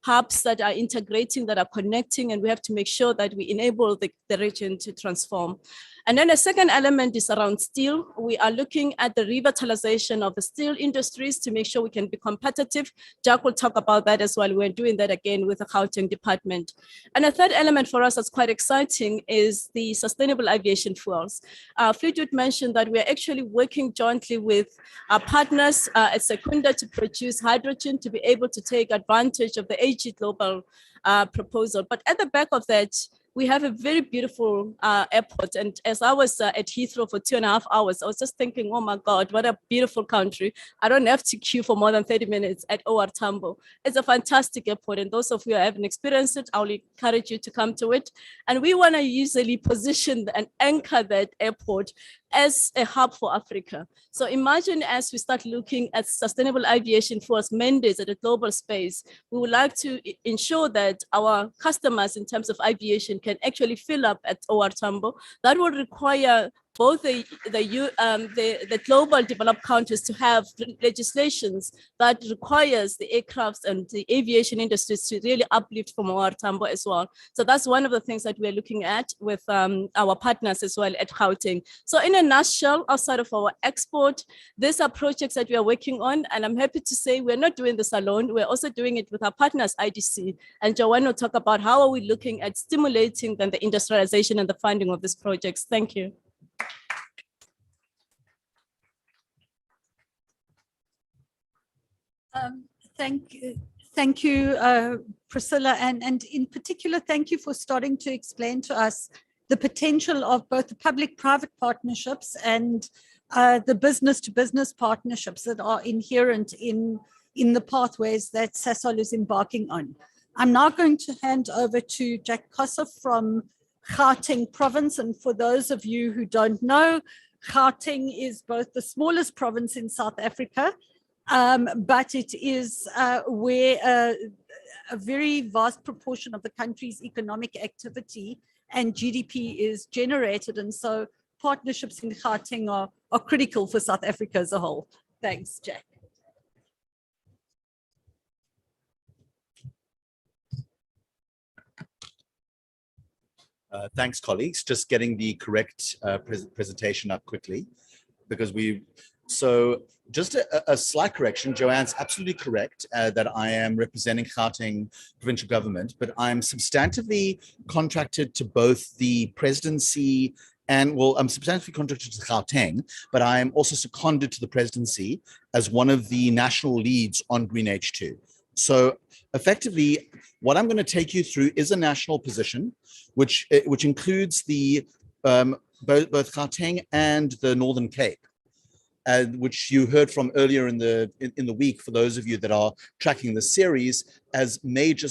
hubs that are integrating, that are connecting, and we have to make sure that we enable the region to transform. And then a second element is around steel. We are looking at the revitalization of the steel industries to make sure we can be competitive. Jack will talk about that as well. We're doing that again with the Gauteng department. And a third element for us that's quite exciting is the sustainable aviation fuels. Fleetwood mentioned that we're actually working jointly with our partners at Secunda to produce hydrogen to be able to take advantage of the AG Global proposal. But at the back of that, we have a very beautiful airport. And as I was at Heathrow for 2.5 hours, I was just thinking, oh my God, what a beautiful country. I don't have to queue for more than 30 minutes at OR Tambo. It's a fantastic airport. And those of you who haven't experienced it, I'll encourage you to come to it. And we want to usually position and anchor that airport as a hub for Africa. So imagine as we start looking at sustainable aviation fuels mandates at a global space, we would like to ensure that our customers in terms of aviation can actually fill up at OR Tambo. That will require both the global developed countries to have legislations that requires the aircrafts and the aviation industries to really uplift from OR Tambo as well. So that's one of the things that we're looking at with our partners as well at Gauteng. So in a nutshell, outside of our export, these are projects that we are working on, and I'm happy to say we're not doing this alone. We're also doing it with our partners, IDC, and Joanne will talk about how are we looking at stimulating then the industrialization and the funding of these projects. Thank you. Thank you, Priscilla, and in particular, thank you for starting to explain to us the potential of both the public-private partnerships and the business-to-business partnerships that are inherent in the pathways that Sasol is embarking on. I'm now going to hand over to Jack Kossoff from Gauteng province, and for those of you who don't know, Gauteng is both the smallest province in South Africa, but it is where a very vast proportion of the country's economic activity and GDP is generated. And so partnerships in Gauteng are critical for South Africa as a whole. Thanks, Jack. Thanks, colleagues. Just getting the correct presentation up quickly, because so just a slight correction. Joanne's absolutely correct that I am representing Gauteng provincial government, but I'm substantively contracted to both the presidency and, well, I'm substantively contracted to Gauteng, but I am also seconded to the presidency as one of the national leads on Green H2. So effectively, what I'm going to take you through is a national position, which includes the both Gauteng and the Northern Cape, which you heard from earlier in the week, for those of you that are tracking the series, as major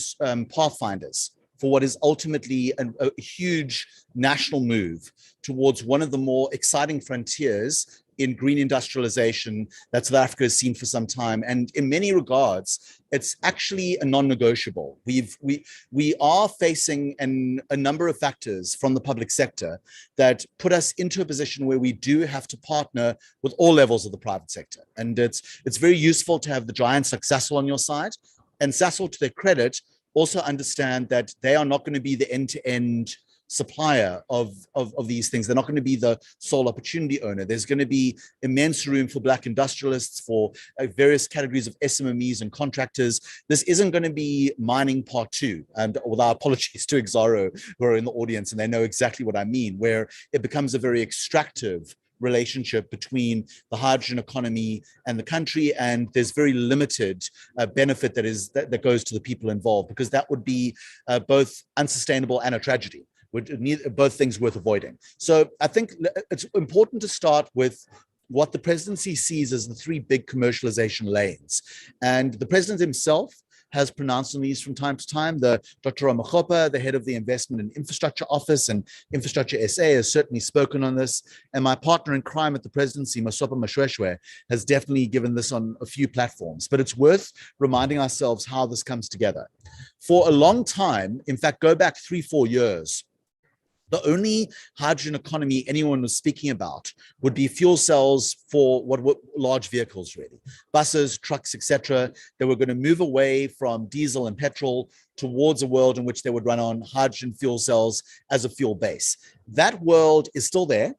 pathfinders for what is ultimately a huge national move towards one of the more exciting frontiers in green industrialization that South Africa has seen for some time. And in many regards, it's actually a non-negotiable. We are facing a number of factors from the public sector that put us into a position where we do have to partner with all levels of the private sector. And it's very useful to have the giants like Sasol on your side. And Sasol, to their credit, also understand that they are not going to be the end-to-end supplier of these things. They're not going to be the sole opportunity owner. There's going to be immense room for Black industrialists, for various categories of SMMEs and contractors. This isn't going to be mining part two, and with our apologies to Exxaro who are in the audience, and they know exactly what I mean, where it becomes a very extractive relationship between the hydrogen economy and the country, and there's very limited benefit that goes to the people involved, because that would be both unsustainable and a tragedy. Both things worth avoiding. So I think it's important to start with what the presidency sees as the three big commercialization lanes. And the president himself has pronounced on these from time to time. Dr. Ramokgopa, the head of the Investment and Infrastructure Office and Infrastructure SA, has certainly spoken on this. And my partner in crime at the presidency, Masopa Mashweshwe, has definitely given this on a few platforms. But it's worth reminding ourselves how this comes together. For a long time, in fact, go back 3-4 years, The only hydrogen economy anyone was speaking about would be fuel cells for what were large vehicles, really, buses, trucks, etc. They were going to move away from diesel and petrol towards a world in which they would run on hydrogen fuel cells as a fuel base. That world is still there.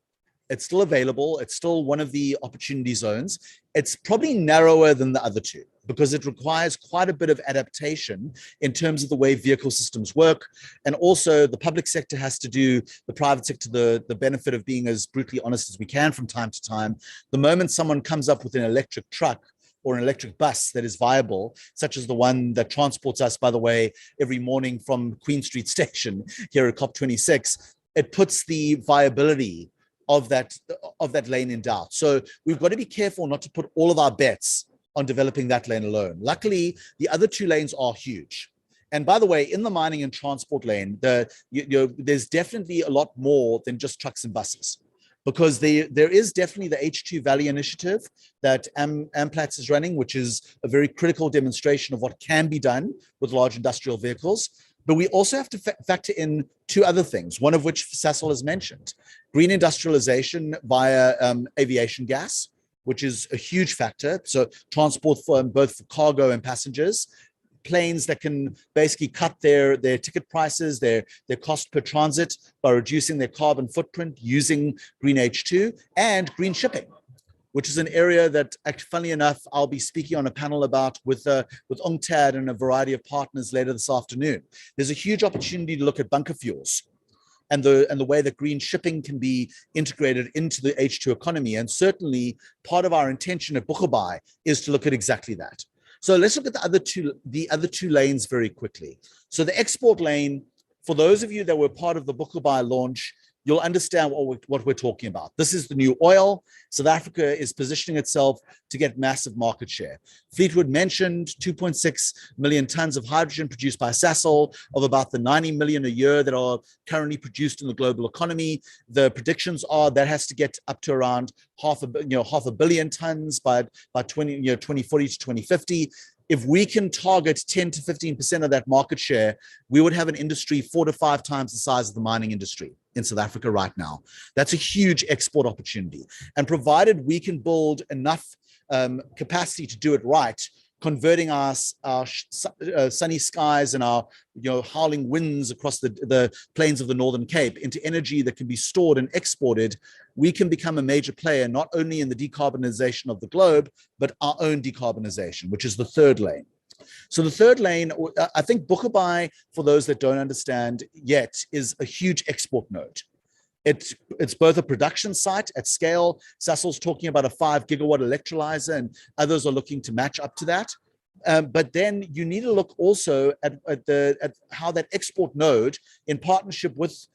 It's still available. It's still one of the opportunity zones. It's probably narrower than the other two because it requires quite a bit of adaptation in terms of the way vehicle systems work. And also the public sector has to do the private sector the benefit of being as brutally honest as we can from time to time. The moment someone comes up with an electric truck or an electric bus that is viable, such as the one that transports us, by the way, every morning from Queen Street Station here at COP26, it puts the viability of that lane in doubt. So we've got to be careful not to put all of our bets on developing that lane alone. Luckily, the other two lanes are huge. And by the way, in the mining and transport lane, there's definitely a lot more than just trucks and buses, because there is definitely the H2 Valley initiative that Amplats is running, which is a very critical demonstration of what can be done with large industrial vehicles. But we also have to factor in two other things, one of which Sasol has mentioned: green industrialization via aviation gas, which is a huge factor. So transport for both for cargo and passengers, planes that can basically cut their ticket prices, their cost per transit by reducing their carbon footprint using green H2, and green shipping, which is an area that, funnily enough, I'll be speaking on a panel about with UNCTAD and a variety of partners later this afternoon. There's a huge opportunity to look at bunker fuels and the way that green shipping can be integrated into the H2 economy. And certainly part of our intention at Boegoebaai is to look at exactly that. So let's look at the other two lanes very quickly. So the export lane, for those of you that were part of the Boegoebaai launch, you'll understand what we're talking about. This is the new oil. South Africa is positioning itself to get massive market share. Fleetwood mentioned 2.6 million tons of hydrogen produced by Sasol, of about the 90 million a year that are currently produced in the global economy. The predictions are that has to get up to around half a billion tons by 2040 to 2050. If we can target 10 to 15% of that market share, we would have an industry 4 to 5 times the size of the mining industry in South Africa right now. That's a huge export opportunity. And provided we can build enough capacity to do it right, converting our sunny skies and our howling winds across the plains of the Northern Cape into energy that can be stored and exported, we can become a major player not only in the decarbonization of the globe, but our own decarbonization, which is the third lane. So the third lane, I think Boegoebaai, for those that don't understand yet, is a huge export node. It's both a production site at scale. Sasol's talking about a 5 gigawatt electrolyzer, and others are looking to match up to that. But then you need to look also at how that export node, in partnership with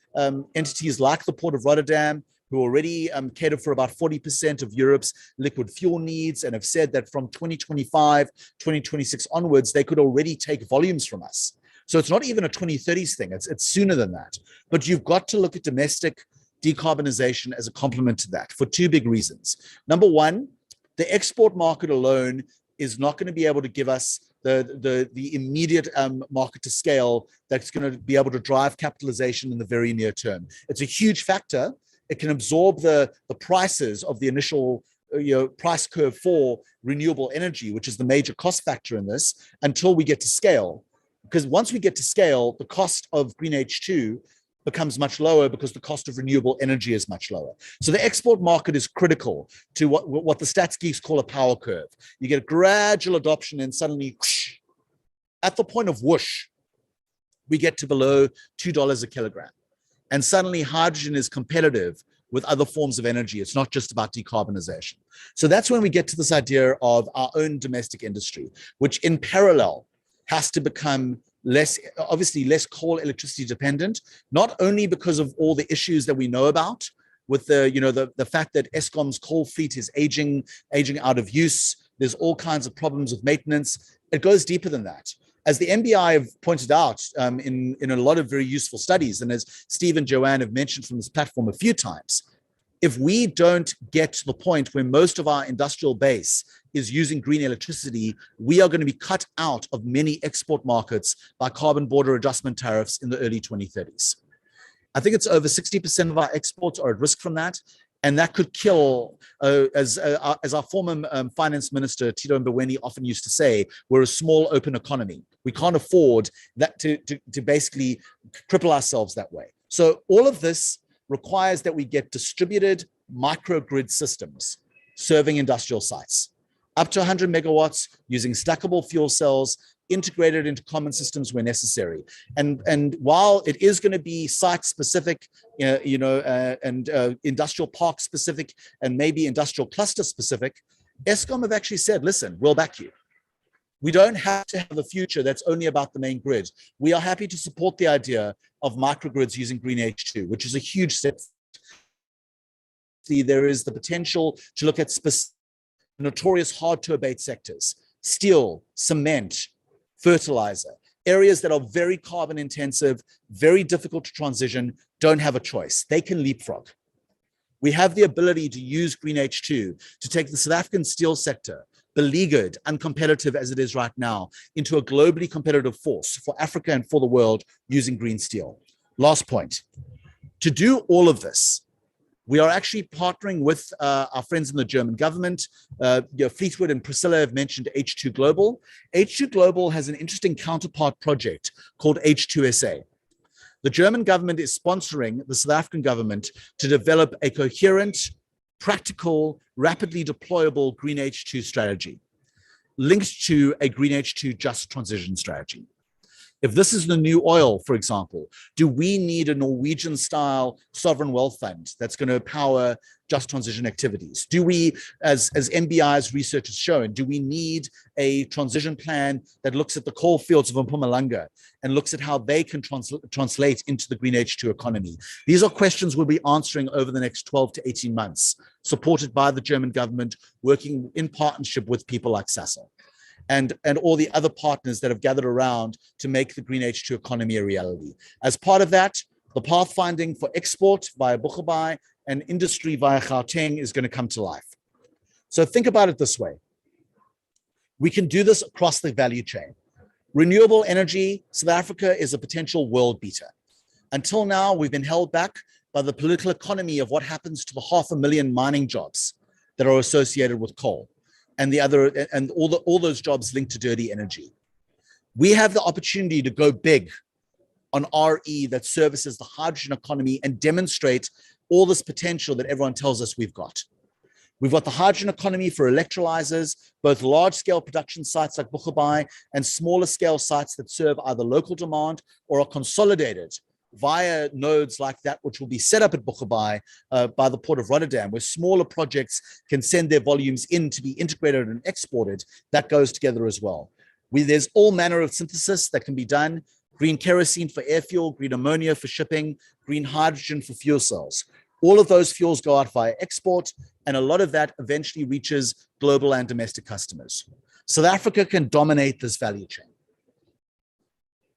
entities like the Port of Rotterdam, who already cater for about 40% of Europe's liquid fuel needs and have said that from 2025, 2026 onwards, they could already take volumes from us. So it's not even a 2030s thing, it's sooner than that. But you've got to look at domestic decarbonization as a complement to that for two big reasons. Number one, the export market alone is not going to be able to give us the immediate market to scale that's going to be able to drive capitalization in the very near term. It's a huge factor. It can absorb the prices of the initial price curve for renewable energy, which is the major cost factor in this, until we get to scale. Because once we get to scale, the cost of green H2 becomes much lower because the cost of renewable energy is much lower. So the export market is critical to what the stats geeks call a power curve. You get gradual adoption and suddenly, whoosh, at the point of whoosh, we get to below $2 a kilogram. And suddenly hydrogen is competitive with other forms of energy. It's not just about decarbonization. So that's when we get to this idea of our own domestic industry, which in parallel has to become less coal electricity dependent, not only because of all the issues that we know about with the fact that Eskom's coal fleet is aging out of use. There's all kinds of problems with maintenance. It goes deeper than that. As the MBI have pointed out in a lot of very useful studies, and as Steve and Joanne have mentioned from this platform a few times, if we don't get to the point where most of our industrial base is using green electricity, we are going to be cut out of many export markets by carbon border adjustment tariffs in the early 2030s. I think it's over 60% of our exports are at risk from that. And that could kill, as our former finance minister, Tito Mboweni, often used to say, we're a small open economy. We can't afford that to basically cripple ourselves that way. So all of this requires that we get distributed microgrid systems serving industrial sites, up to 100 megawatts using stackable fuel cells, integrated into common systems where necessary. And while it is going to be site specific, and industrial park specific, and maybe industrial cluster specific, Eskom have actually said, listen, we'll back you. We don't have to have a future that's only about the main grid. We are happy to support the idea of microgrids using green H2, which is a huge step. There is the potential to look at notorious hard to abate sectors, steel, cement, fertilizer, areas that are very carbon intensive, very difficult to transition, don't have a choice. They can leapfrog. We have the ability to use green H2 to take the South African steel sector, beleaguered, uncompetitive as it is right now, into a globally competitive force for Africa and for the world using green steel. Last point. To do all of this, we are actually partnering with our friends in the German government. Fleetwood and Priscilla have mentioned H2 Global. H2 Global has an interesting counterpart project called H2SA. The German government is sponsoring the South African government to develop a coherent, practical, rapidly deployable green H2 strategy linked to a green H2 just transition strategy. If this is the new oil, for example, do we need a Norwegian-style sovereign wealth fund that's going to power just transition activities? Do we, as MBI's research has shown, do we need a transition plan that looks at the coal fields of Mpumalanga and looks at how they can translate into the green H2 economy? These are questions we'll be answering over the next 12 to 18 months, supported by the German government, working in partnership with people like Sasol. And all the other partners that have gathered around to make the green H2 economy a reality. As part of that, the pathfinding for export via Boegoebaai and industry via Gauteng is going to come to life. So think about it this way. We can do this across the value chain. Renewable energy, South Africa is a potential world beater. Until now, we've been held back by the political economy of what happens to the 500,000 mining jobs that are associated with coal. And all those jobs linked to dirty energy. We have the opportunity to go big on RE that services the hydrogen economy and demonstrate all this potential that everyone tells us we've got. We've got the hydrogen economy for electrolyzers, both large-scale production sites like Boegoebaai and smaller-scale sites that serve either local demand or are consolidated via nodes like that, which will be set up at Boegoebaai by the Port of Rotterdam, where smaller projects can send their volumes in to be integrated and exported. That goes together as well. There's all manner of synthesis that can be done: green kerosene for air fuel, green ammonia for shipping, green hydrogen for fuel cells. All of those fuels go out via export, and a lot of that eventually reaches global and domestic customers. South Africa can dominate this value chain.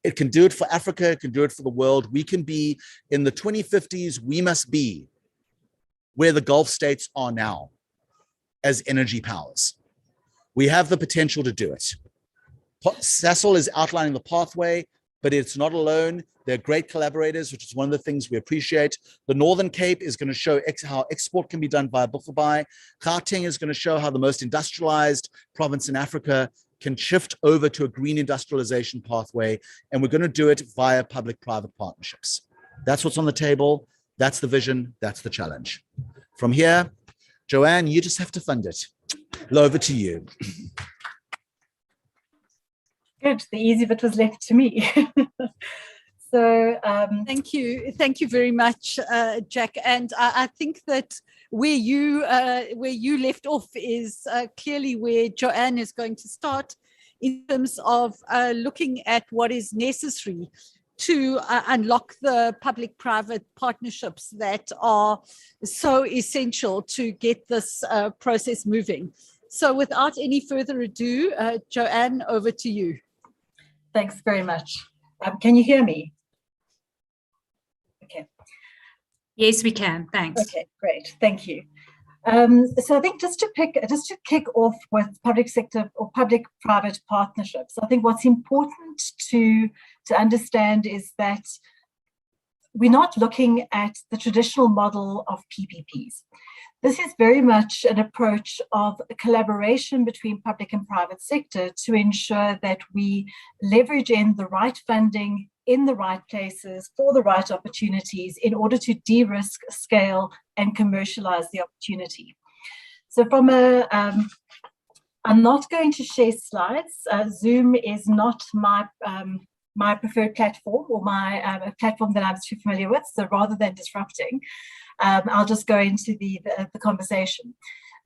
It can do it for Africa, it can do it for the world. We can be in the 2050s, we must be where the Gulf states are now as energy powers. We have the potential to do it. Sasol is outlining the pathway, but it's not alone. They're great collaborators, which is one of the things we appreciate. The Northern Cape is going to show how export can be done via Boegoebaai. Gauteng is going to show how the most industrialized province in Africa can shift over to a green industrialization pathway, and we're going to do it via public-private partnerships. That's what's on the table. That's the vision. That's the challenge. From here, Joanne, you just have to fund it. Over to you. Good. The easy bit was left to me. Thank you very much, Jack. And I think that where you left off is clearly where Joanne is going to start in terms of looking at what is necessary to unlock the public-private partnerships that are so essential to get this process moving. So without any further ado, Joanne, over to you. Thanks very much. Can you hear me? Okay. Yes, we can. Thanks. Okay, great. Thank you. So I think just to kick off with public sector or public-private partnerships, I think what's important to understand is that we're not looking at the traditional model of PPPs. This is very much an approach of a collaboration between public and private sector to ensure that we leverage in the right funding in the right places for the right opportunities in order to de-risk, scale, and commercialize the opportunity. So from I'm not going to share slides. Zoom is not my my preferred platform or my platform that I'm too familiar with. So rather than disrupting, I'll just go into the conversation.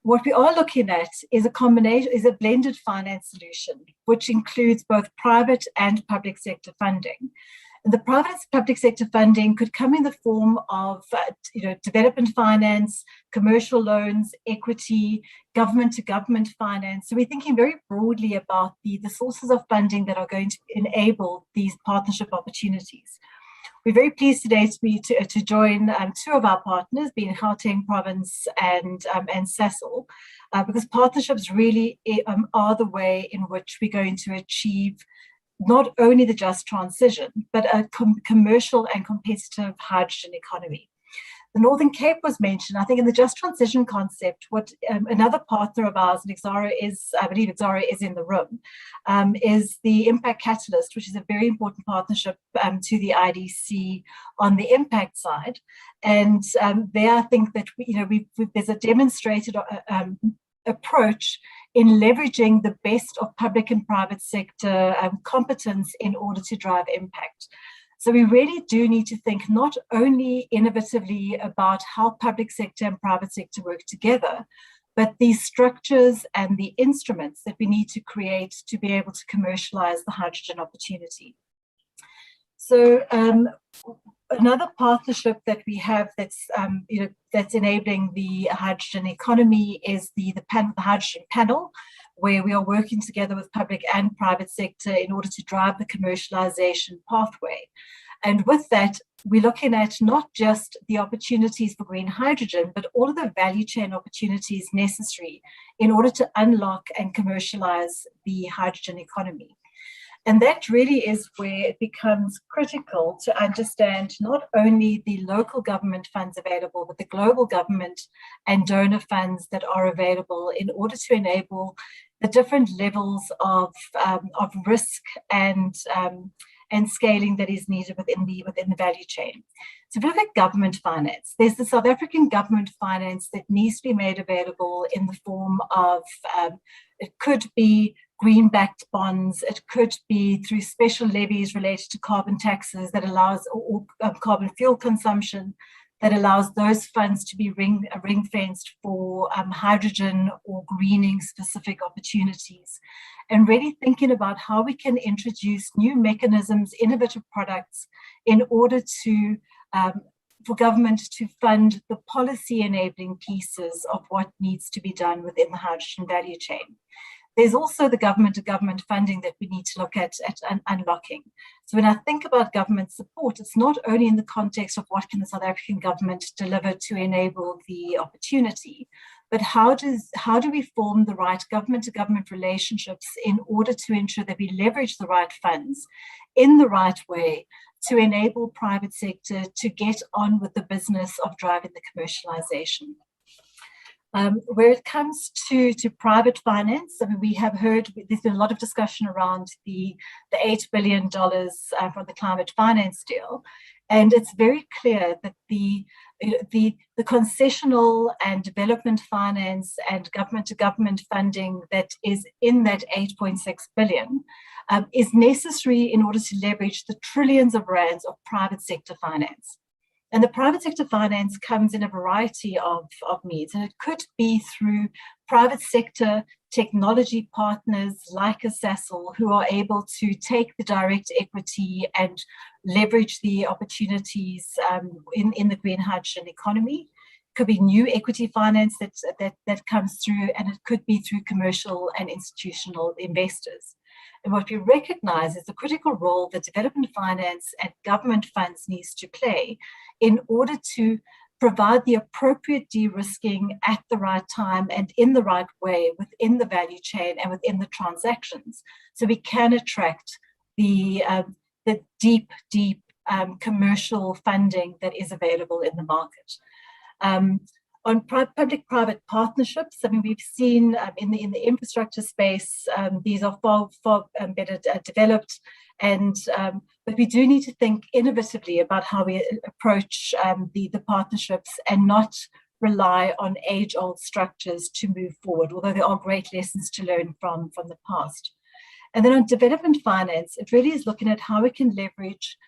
What we are looking at is a combination, is a blended finance solution, which includes both private and public sector funding. And the private and public sector funding could come in the form of development finance, commercial loans, equity, government-to-government finance. So we're thinking very broadly about the sources of funding that are going to enable these partnership opportunities. We're very pleased today to join two of our partners, being Gauteng Province and Sasol, because partnerships really are the way in which we're going to achieve not only the just transition, but a commercial and competitive hydrogen economy. The Northern Cape was mentioned. I think in the just transition concept, what another partner of ours, and Exxaro is, I believe Exxaro is in the room, is the Impact Catalyst, which is a very important partnership to the IDC on the impact side. And there I think that there's a demonstrated approach in leveraging the best of public and private sector competence in order to drive impact. So we really do need to think not only innovatively about how public sector and private sector work together, but the structures and the instruments that we need to create to be able to commercialize the hydrogen opportunity. So another partnership that we have that's that's enabling the hydrogen economy is the Hydrogen Panel, where we are working together with public and private sector in order to drive the commercialization pathway. And with that, we're looking at not just the opportunities for green hydrogen, but all of the value chain opportunities necessary in order to unlock and commercialize the hydrogen economy. And that really is where it becomes critical to understand not only the local government funds available, but the global government and donor funds that are available in order to enable the different levels of risk and scaling that is needed within the value chain. So if you look at government finance, there's the South African government finance that needs to be made available in the form of, it could be green-backed bonds, it could be through special levies related to carbon taxes that allows, or carbon fuel consumption, that allows those funds to be ring-fenced for hydrogen or greening specific opportunities. And really thinking about how we can introduce new mechanisms, innovative products in order to, for government to fund the policy enabling pieces of what needs to be done within the hydrogen value chain. There's also the government-to-government funding that we need to look at unlocking. So when I think about government support, it's not only in the context of what can the South African government deliver to enable the opportunity, but how do we form the right government-to-government relationships in order to ensure that we leverage the right funds in the right way to enable private sector to get on with the business of driving the commercialization. Where it comes to private finance, I mean, we have heard, there's been a lot of discussion around the $8 billion from the climate finance deal. And it's very clear that the concessional and development finance and government-to-government funding that is in that 8.6 billion is necessary in order to leverage the trillions of rands of private sector finance. And the private sector finance comes in a variety of means, and it could be through private sector technology partners like a Sasol who are able to take the direct equity and leverage the opportunities in the green hydrogen economy. It could be new equity finance that comes through, and it could be through commercial and institutional investors. And what we recognize is the critical role that development finance and government funds needs to play in order to provide the appropriate de-risking at the right time and in the right way within the value chain and within the transactions, so we can attract the deep commercial funding that is available in the market. On public-private partnerships, I mean, we've seen in the infrastructure space, these are far better developed, and but we do need to think innovatively about how we approach the partnerships and not rely on age-old structures to move forward, although there are great lessons to learn from the past. And then on development finance, it really is looking at how we can leverage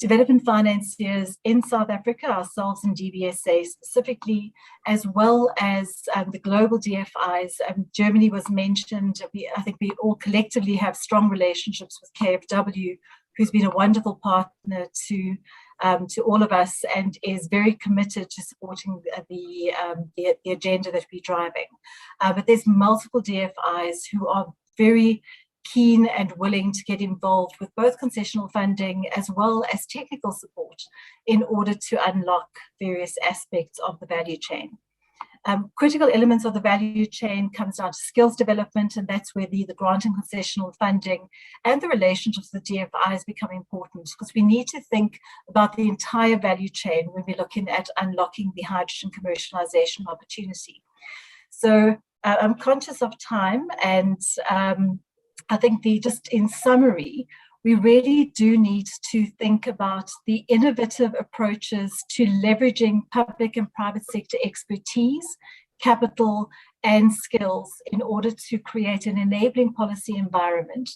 development financiers in South Africa, ourselves in DBSA specifically, as well as the global DFIs. Germany was mentioned. I think we all collectively have strong relationships with KfW, who's been a wonderful partner to all of us and is very committed to supporting the agenda that we're driving. But there's multiple DFIs who are very keen and willing to get involved with both concessional funding as well as technical support in order to unlock various aspects of the value chain. Critical elements of the value chain comes down to skills development, and that's where the grant and concessional funding and the relationships with the DFIs become important, because we need to think about the entire value chain when we're looking at unlocking the hydrogen commercialization opportunity. So I'm conscious of time, and I think just in summary, we really do need to think about the innovative approaches to leveraging public and private sector expertise, capital, and skills in order to create an enabling policy environment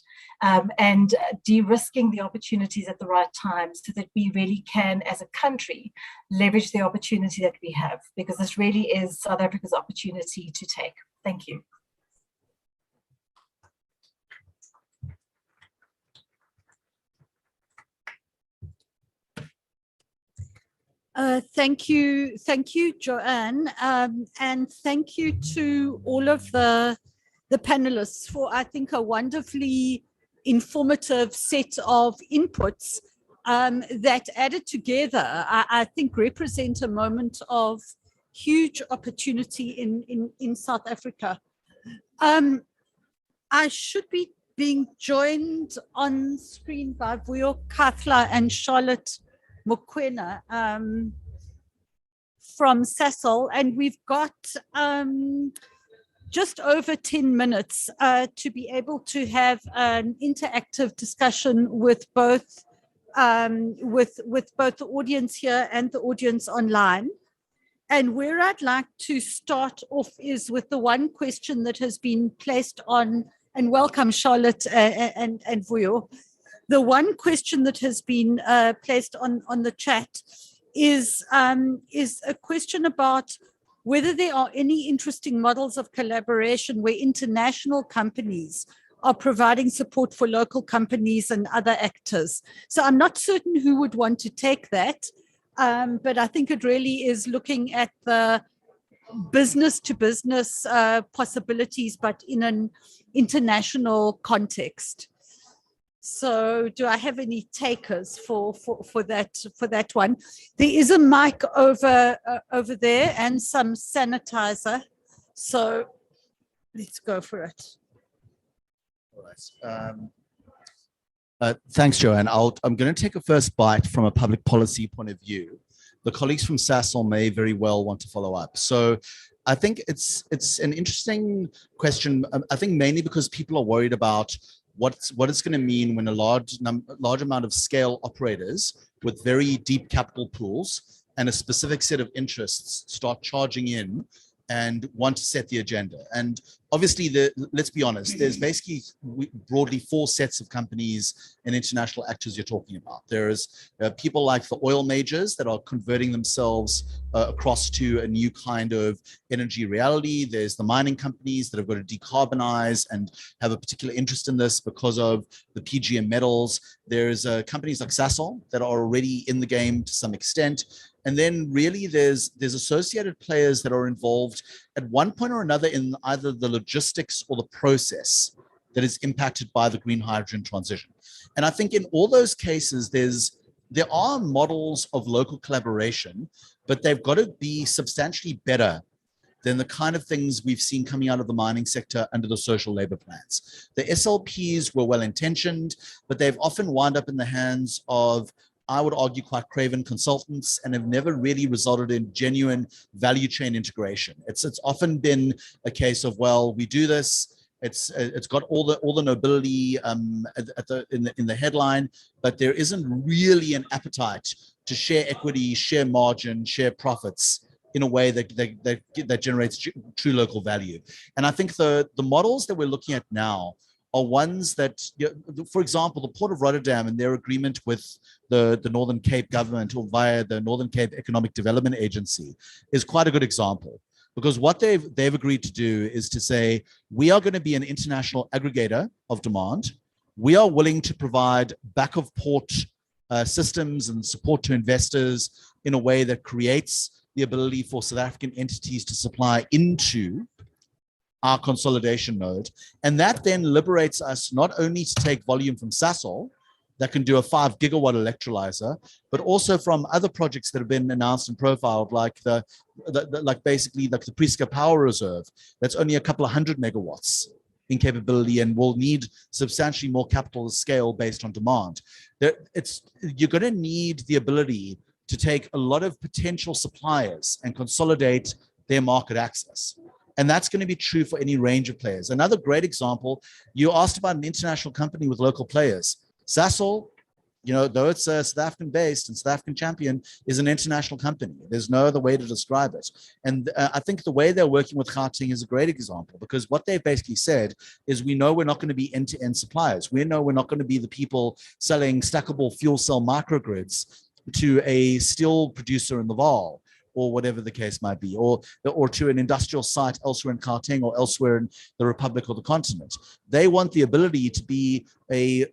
and de-risking the opportunities at the right time so that we really can, as a country, leverage the opportunity that we have, because this really is South Africa's opportunity to take. Thank you. Thank you, Joanne, and thank you to all of the panelists for, I think, a wonderfully informative set of inputs that added together, I think, represent a moment of huge opportunity in South Africa. I should be being joined on screen by Vuyo Kathla and Charlotte Mokoena from Sasol, and we've got just over 10 minutes to be able to have an interactive discussion with both the audience here and the audience online. And where I'd like to start off is with the one question that has been placed on, and welcome Charlotte and Vuyo. The one question that has been placed on the chat is a question about whether there are any interesting models of collaboration where international companies are providing support for local companies and other actors. So I'm not certain who would want to take that, but I think it really is looking at the business to business possibilities, but in an international context. So do I have any takers for that one? There is a mic over there and some sanitizer. So let's go for it. All right. Thanks, Joanne. I'm going to take a first bite from a public policy point of view. The colleagues from Sasol may very well want to follow up. So I think it's an interesting question. I think mainly because people are worried about what it's going to mean when a large amount of scale operators with very deep capital pools and a specific set of interests start charging in and want to set the agenda. And obviously, let's be honest, there's basically broadly 4 sets of companies and international actors you're talking about. There's people like the oil majors that are converting themselves across to a new kind of energy reality. There's the mining companies that have got to decarbonize and have a particular interest in this because of the PGM metals. There's companies like Sasol that are already in the game to some extent. And then really there's associated players that are involved at one point or another in either the logistics or the process that is impacted by the green hydrogen transition. And I think in all those cases, there are models of local collaboration, but they've got to be substantially better than the kind of things we've seen coming out of the mining sector under the social labor plans. The SLPs were well-intentioned, but they've often wound up in the hands of, I would argue, quite craven consultants, and have never really resulted in genuine value chain integration. It's often been a case of, well, we do this, it's got all the nobility in the headline, but there isn't really an appetite to share equity, share margin, share profits in a way that generates true local value. And I think the models that we're looking at now are ones that, for example, the Port of Rotterdam and their agreement with the Northern Cape government, or via the Northern Cape Economic Development Agency, is quite a good example. Because what they've agreed to do is to say, we are going to be an international aggregator of demand. We are willing to provide back of port systems and support to investors in a way that creates the ability for South African entities to supply into our consolidation node. And that then liberates us not only to take volume from Sasol, that can do a 5 gigawatt electrolyzer, but also from other projects that have been announced and profiled, like basically the Prieska Power Reserve, that's only a couple of 100 megawatts in capability and will need substantially more capital scale based on demand. You're going to need the ability to take a lot of potential suppliers and consolidate their market access. And that's going to be true for any range of players. Another great example, you asked about an international company with local players. Sasol, though it's South African based and South African champion, is an international company. There's no other way to describe it. And I think the way they're working with Gauteng is a great example, because what they've basically said is, we know we're not going to be end-to-end suppliers. We know we're not going to be the people selling stackable fuel cell microgrids to a steel producer in the Vaal, or whatever the case might be, or to an industrial site elsewhere in Gauteng or elsewhere in the Republic or the continent. They want the ability to be an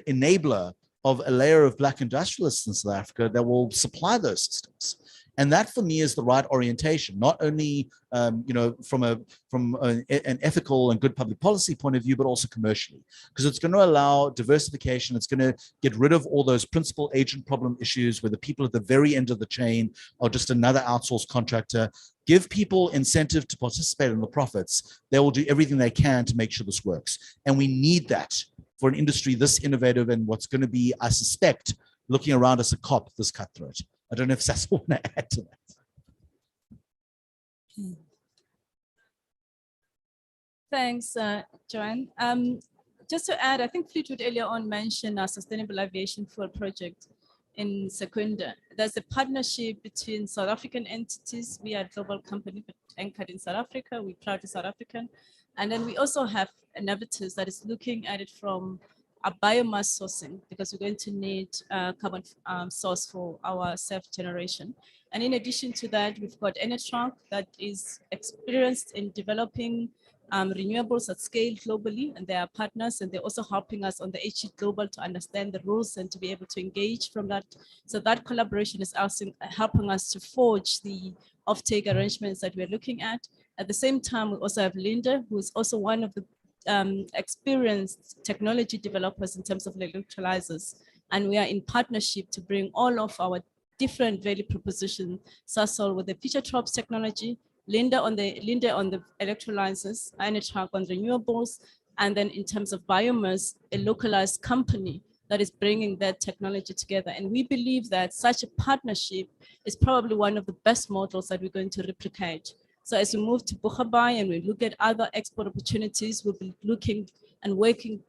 enabler of a layer of Black industrialists in South Africa that will supply those systems. And that, for me, is the right orientation, not only from an ethical and good public policy point of view, but also commercially, because it's going to allow diversification. It's going to get rid of all those principal agent problem issues where the people at the very end of the chain are just another outsourced contractor. Give people incentive to participate in the profits. They will do everything they can to make sure this works. And we need that for an industry this innovative and what's going to be, I suspect, looking around us a COP this cutthroat. I don't know if Sasol want to add to that. Thanks, Joanne. Just to add, I think Fleetwood earlier on mentioned our Sustainable Aviation Fuel project in Secunda. There's a partnership between South African entities. We are a global company but anchored in South Africa. We're proudly South African. And then we also have Navitas that is looking at it from a biomass sourcing, because we're going to need carbon source for our self-generation. And in addition to that, we've got Enertrunk that is experienced in developing renewables at scale globally, and they are partners, and they're also helping us on the HE Global to understand the rules and to be able to engage from that. So that collaboration is also helping us to forge the offtake arrangements that we're looking at. At the same time, we also have Linda, who is also one of the experienced technology developers in terms of electrolyzers. And we are in partnership to bring all of our different value proposition, Sasol with the Futuretrops technology, Linda on the electrolyzers, Enertrunk on renewables, and then in terms of biomass, a localized company that is bringing that technology together. And we believe that such a partnership is probably one of the best models that we're going to replicate. So as we move to Boegoebaai and we look at other export opportunities, we'll be looking and working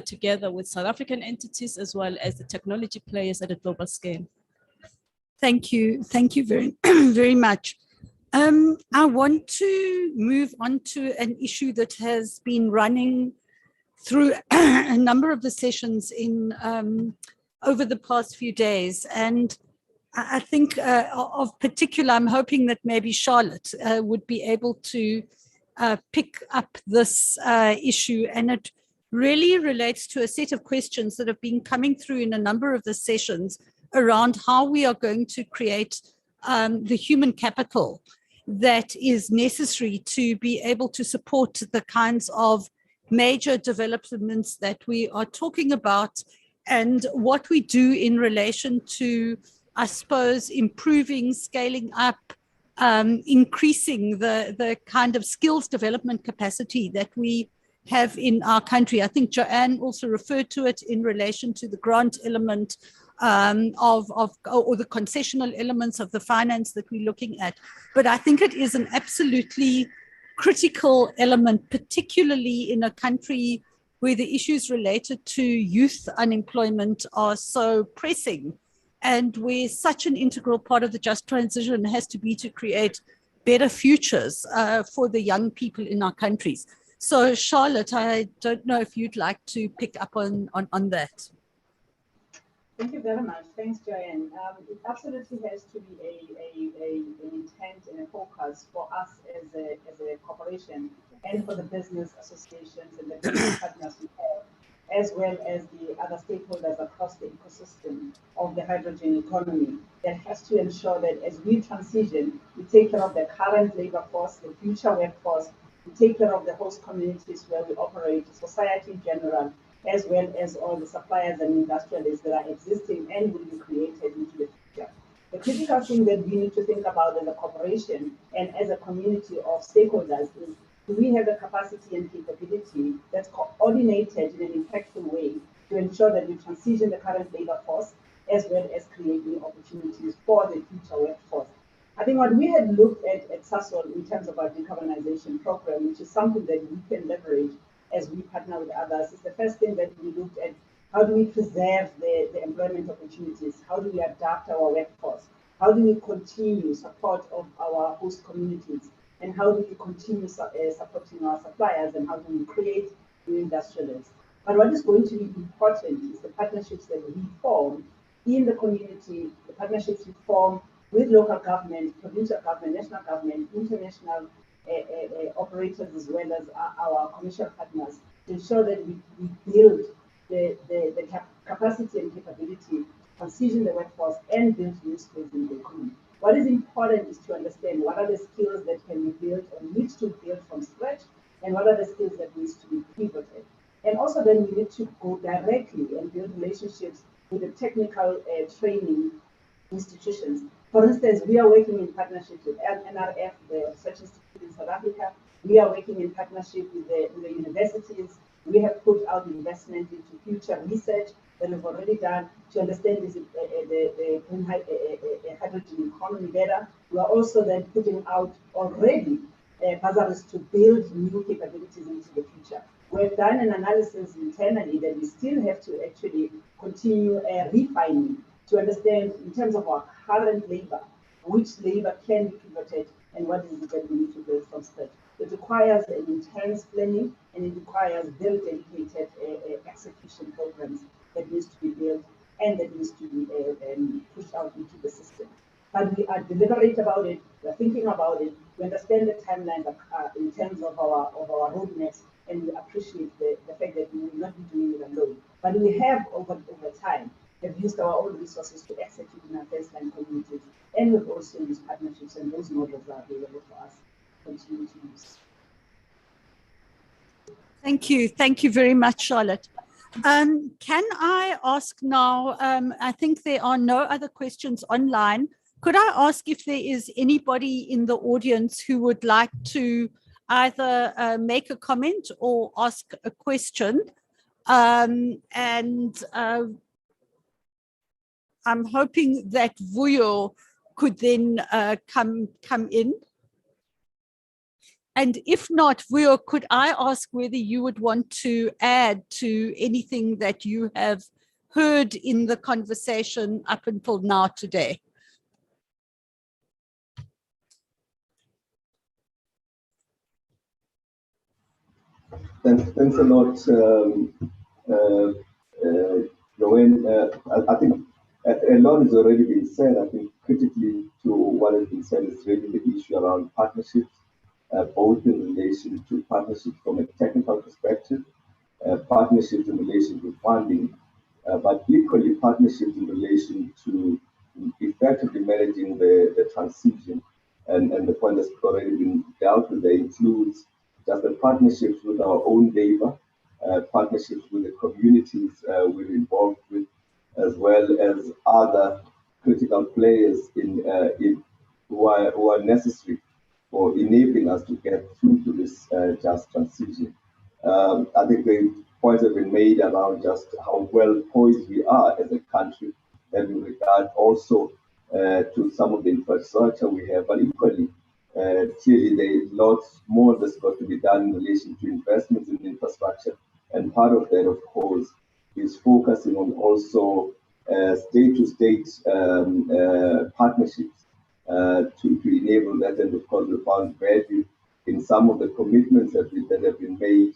together with South African entities as well as the technology players at a global scale. Thank you. Thank you very, very much. I want to move on to an issue that has been running through a number of the sessions in over the past few days. And I think of particular, I'm hoping that maybe Charlotte would be able to pick up this issue. And it really relates to a set of questions that have been coming through in a number of the sessions around how we are going to create the human capital that is necessary to be able to support the kinds of major developments that we are talking about, and what we do in relation to, I suppose, improving, scaling up increasing the kind of skills development capacity that we have in our country. I think Joanne also referred to it in relation to the grant element or the concessional elements of the finance that we're looking at. But I think it is an absolutely critical element, particularly in a country where the issues related to youth unemployment are so pressing, and where such an integral part of the just transition has to be to create better futures for the young people in our countries. So Charlotte, I don't know if you'd like to pick up on that. Thank you very much. Thanks, Joanne. It absolutely has to be an intent and a focus for us as a corporation and for the business associations and the business partners we have, as well as the other stakeholders across the ecosystem of the hydrogen economy, that has to ensure that as we transition, we take care of the current labor force, the future workforce, we take care of the host communities where we operate, society in general, as well as all the suppliers and industrialists that are existing and will be created into the future. The critical thing that we need to think about as a corporation and as a community of stakeholders is, do we have the capacity and capability that's coordinated in an impactful way to ensure that we transition the current labor force as well as creating opportunities for the future workforce? I think what we had looked at Sasol in terms of our decarbonization program, which is something that we can leverage as we partner with others, is the first thing that we looked at. How do we preserve the employment opportunities? How do we adapt our workforce? How do we continue support of our host communities? And how do we continue supporting our suppliers? And how do we create new industrialists? But what is going to be important is the partnerships that we form in the community, the partnerships we form with local government, provincial government, national government, international operators, as well as our commercial partners, to ensure that we build the capacity and capability to transition the workforce and build new skills in the economy. What is important is to understand what are the skills that can be built or need to build from scratch, and what are the skills that needs to be pivoted. And also then we need to go directly and build relationships with the technical training institutions. For instance, we are working in partnership with NRF, the Research Institute in South Africa. We are working in partnership with the universities. We have put out investment into future research that we've already done to understand the green hydrogen economy better. We are also then putting out already bursaries to build new capabilities into the future. We've done an analysis internally that we still have to actually continue refining to understand in terms of our current labor, which labor can be pivoted and what is it that we need to build from scratch. It requires an intense planning and it requires very dedicated execution programs that needs to be built and that needs to be pushed out into the system. But we are deliberate about it, we're thinking about it, we understand the timelines in terms of our roadmaps, and we appreciate the fact that we will not be doing it alone. But we have over time have used our own resources to execute in our baseline communities, and we've also used partnerships, and those models are available for us to continue to use. Thank you. Thank you very much, Charlotte. Can I ask now, I think there are no other questions online. Could I ask if there is anybody in the audience who would like to either make a comment or ask a question? I'm hoping that Vuyo could then come in. And if not, Vuyo, could I ask whether you would want to add to anything that you have heard in the conversation up until now today? Thanks a lot, Joanne. I think a lot has already been said. I think critically to what has been said is really the issue around partnerships, both in relation to partnerships from a technical perspective, partnerships in relation to funding, but equally partnerships in relation to effectively managing the transition. And the point that's already been dealt with there includes just the partnerships with our own labor, partnerships with the communities we're involved with, as well as other critical players in who are necessary for enabling us to get through to this just transition. I think the points have been made around just how well poised we are as a country, and in regard also to some of the infrastructure we have, but equally, clearly there's lots more that's got to be done in relation to investments in infrastructure, and part of that, of course, is focusing on also state-to-state partnerships to enable that, and of course we found value in some of the commitments that have been made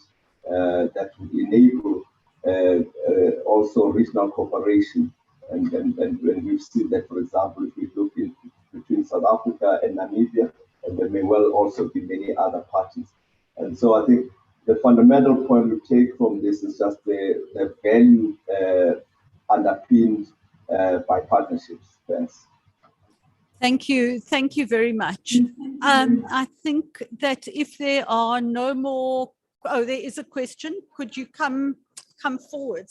that would enable also regional cooperation. And when we've seen that, for example, if we look in between South Africa and Namibia, and there may well also be many other parties. And so I think the fundamental point we take from this is just the value underpinned by partnerships. Thanks. Thank you. Thank you very much. I think that if there are no more, oh, there is a question. Could you come forward?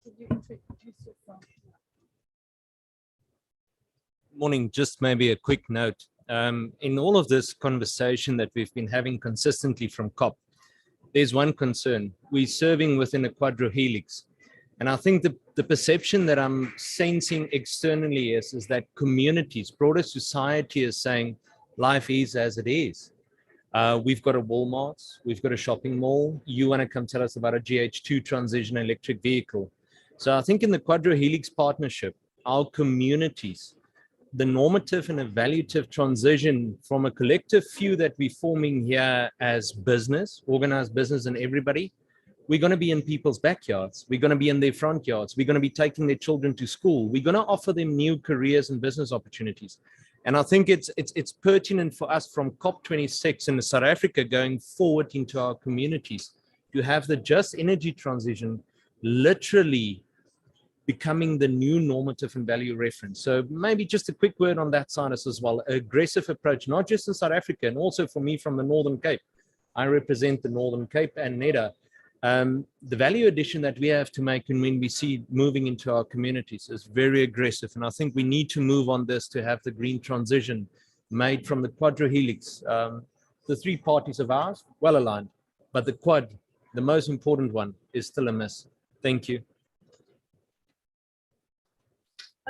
Could you introduce yourself? Morning, just maybe a quick note. In all of this conversation that we've been having consistently from COP, there's one concern. We're serving within a quadrihelix. And I think the perception that I'm sensing externally is that communities, broader society is saying life is as it is. We've got a Walmart, we've got a shopping mall. You want to come tell us about a GH2 transition electric vehicle. So I think in the quadrihelix partnership, our communities, the normative and evaluative transition from a collective few that we're forming here as business, organized business and everybody, we're going to be in people's backyards. We're going to be in their front yards. We're going to be taking their children to school. We're going to offer them new careers and business opportunities. And I think it's pertinent for us from COP26 in South Africa going forward into our communities to have the just energy transition literally becoming the new normative and value reference. So maybe just a quick word on that side as well. Aggressive approach, not just in South Africa, and also for me from the Northern Cape. I represent the Northern Cape and NEDA. The value addition that we have to make and when we see moving into our communities is very aggressive. And I think we need to move on this to have the green transition made from the quadrihelix. The three parties of ours, well aligned, but the quad, the most important one, is still a miss. Thank you.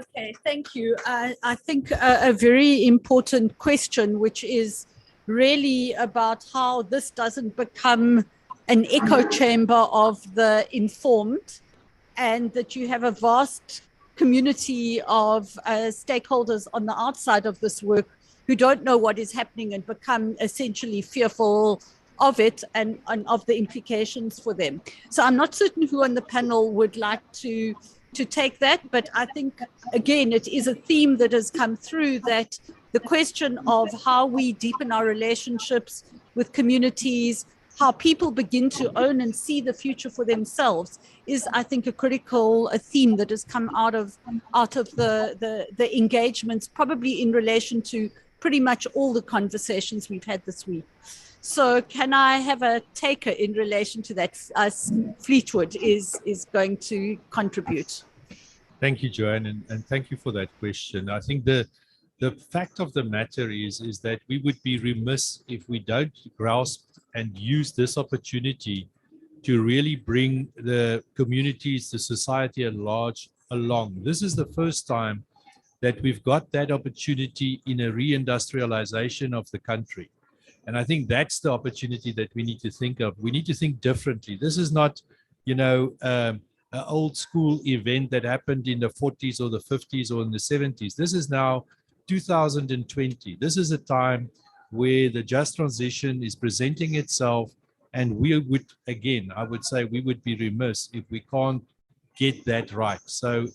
Okay, thank you. I think a very important question, which is really about how this doesn't become an echo chamber of the informed, and that you have a vast community of stakeholders on the outside of this work who don't know what is happening and become essentially fearful of it and of the implications for them. So I'm not certain who on the panel would like to take that, but I think, again, it is a theme that has come through, that the question of how we deepen our relationships with communities, how people begin to own and see the future for themselves is, I think, a theme that has come out of the engagements, probably in relation to pretty much all the conversations we've had this week. So can I have a taker in relation to that? Fleetwood is going to contribute. Thank you, Joanne, and thank you for that question. I think the fact of the matter is that we would be remiss if we don't grasp and use this opportunity to really bring the communities, the society at large along. This is the first time that we've got that opportunity in a reindustrialization of the country. And I think that's the opportunity that we need to think of. We need to think differently. This is not, an old school event that happened in the 40s or the 50s or in the 70s. This is now 2020. This is a time where the just transition is presenting itself. And we would, again, I would say we would be remiss if we can't get that right. So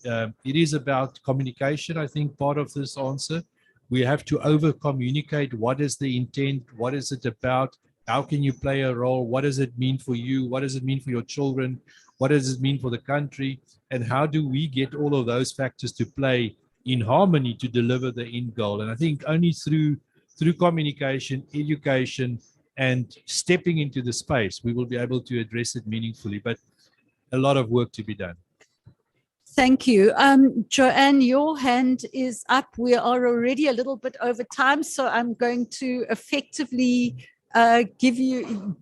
it is about communication, I think, part of this answer. We have to over communicate. What is the intent? What is it about? How can you play a role? What does it mean for you? What does it mean for your children? What does it mean for the country? And how do we get all of those factors to play in harmony to deliver the end goal? And I think only through communication, education, and stepping into the space, we will be able to address it meaningfully, but a lot of work to be done. Thank you. Joanne, your hand is up. We are already a little bit over time, so I'm going to effectively give you,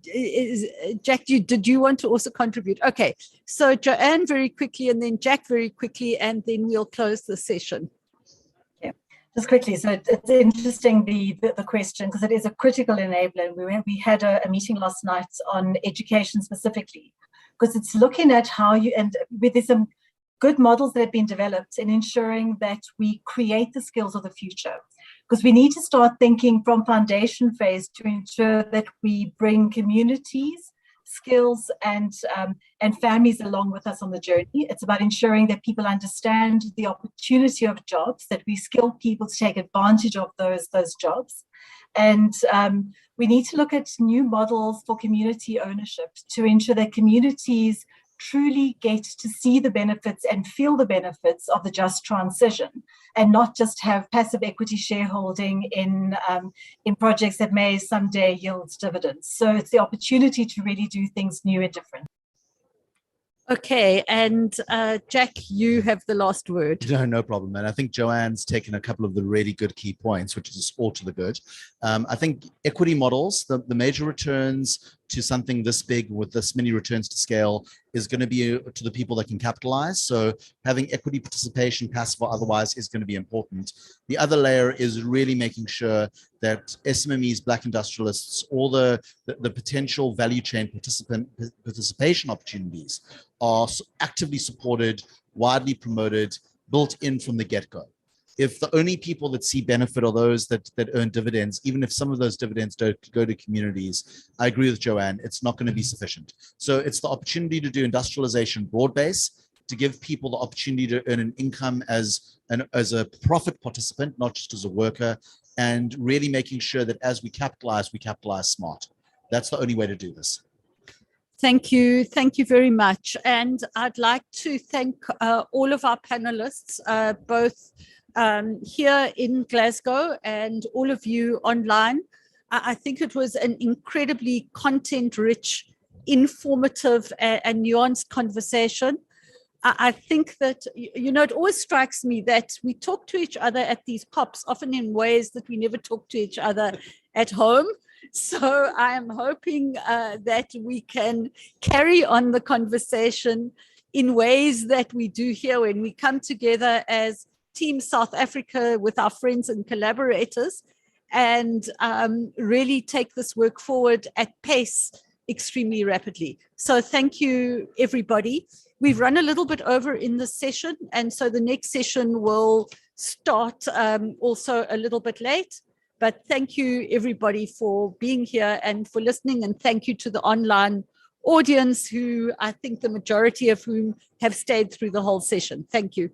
Jack, did you want to also contribute? Okay, so Joanne very quickly, and then Jack very quickly, and then we'll close the session. Yeah, just quickly. So it's interesting, the question, because it is a critical enabler. We had a meeting last night on education specifically, because it's looking at how you, and there's some good models that have been developed in ensuring that we create the skills of the future. Because we need to start thinking from foundation phase to ensure that we bring communities, skills, and families along with us on the journey. It's about ensuring that people understand the opportunity of jobs, that we skill people to take advantage of those jobs. And we need to look at new models for community ownership to ensure that communities truly get to see the benefits and feel the benefits of the just transition, and not just have passive equity shareholding in projects that may someday yield dividends. So it's the opportunity to really do things new and different. Okay, and Jack, you have the last word. No problem. And I think Joanne's taken a couple of the really good key points, which is all to the good. I think equity models, the major returns to something this big with this many returns to scale is going to be to the people that can capitalize. So having equity participation, passive or otherwise, is going to be important. The other layer is really making sure that SMMEs, Black industrialists, all the potential value chain participation opportunities are actively supported, widely promoted, built in from the get-go. If the only people that see benefit are those that earn dividends, even if some of those dividends don't go to communities, I agree with Joanne, it's not going to be sufficient. So it's the opportunity to do industrialization broad base, to give people the opportunity to earn an income as a profit participant, not just as a worker, and really making sure that as we capitalize smart. That's the only way to do this. Thank you. Thank you very much. And I'd like to thank all of our panelists, both here in Glasgow and all of you online. I think it was an incredibly content-rich, informative and nuanced conversation. I think that, it always strikes me that we talk to each other at these pops, often in ways that we never talk to each other at home. So I am hoping that we can carry on the conversation in ways that we do here when we come together as Team South Africa with our friends and collaborators, and really take this work forward at pace extremely rapidly. So thank you, everybody. We've run a little bit over in this session, and so the next session will start also a little bit late. But thank you, everybody, for being here and for listening, and thank you to the online audience, who I think the majority of whom have stayed through the whole session. Thank you.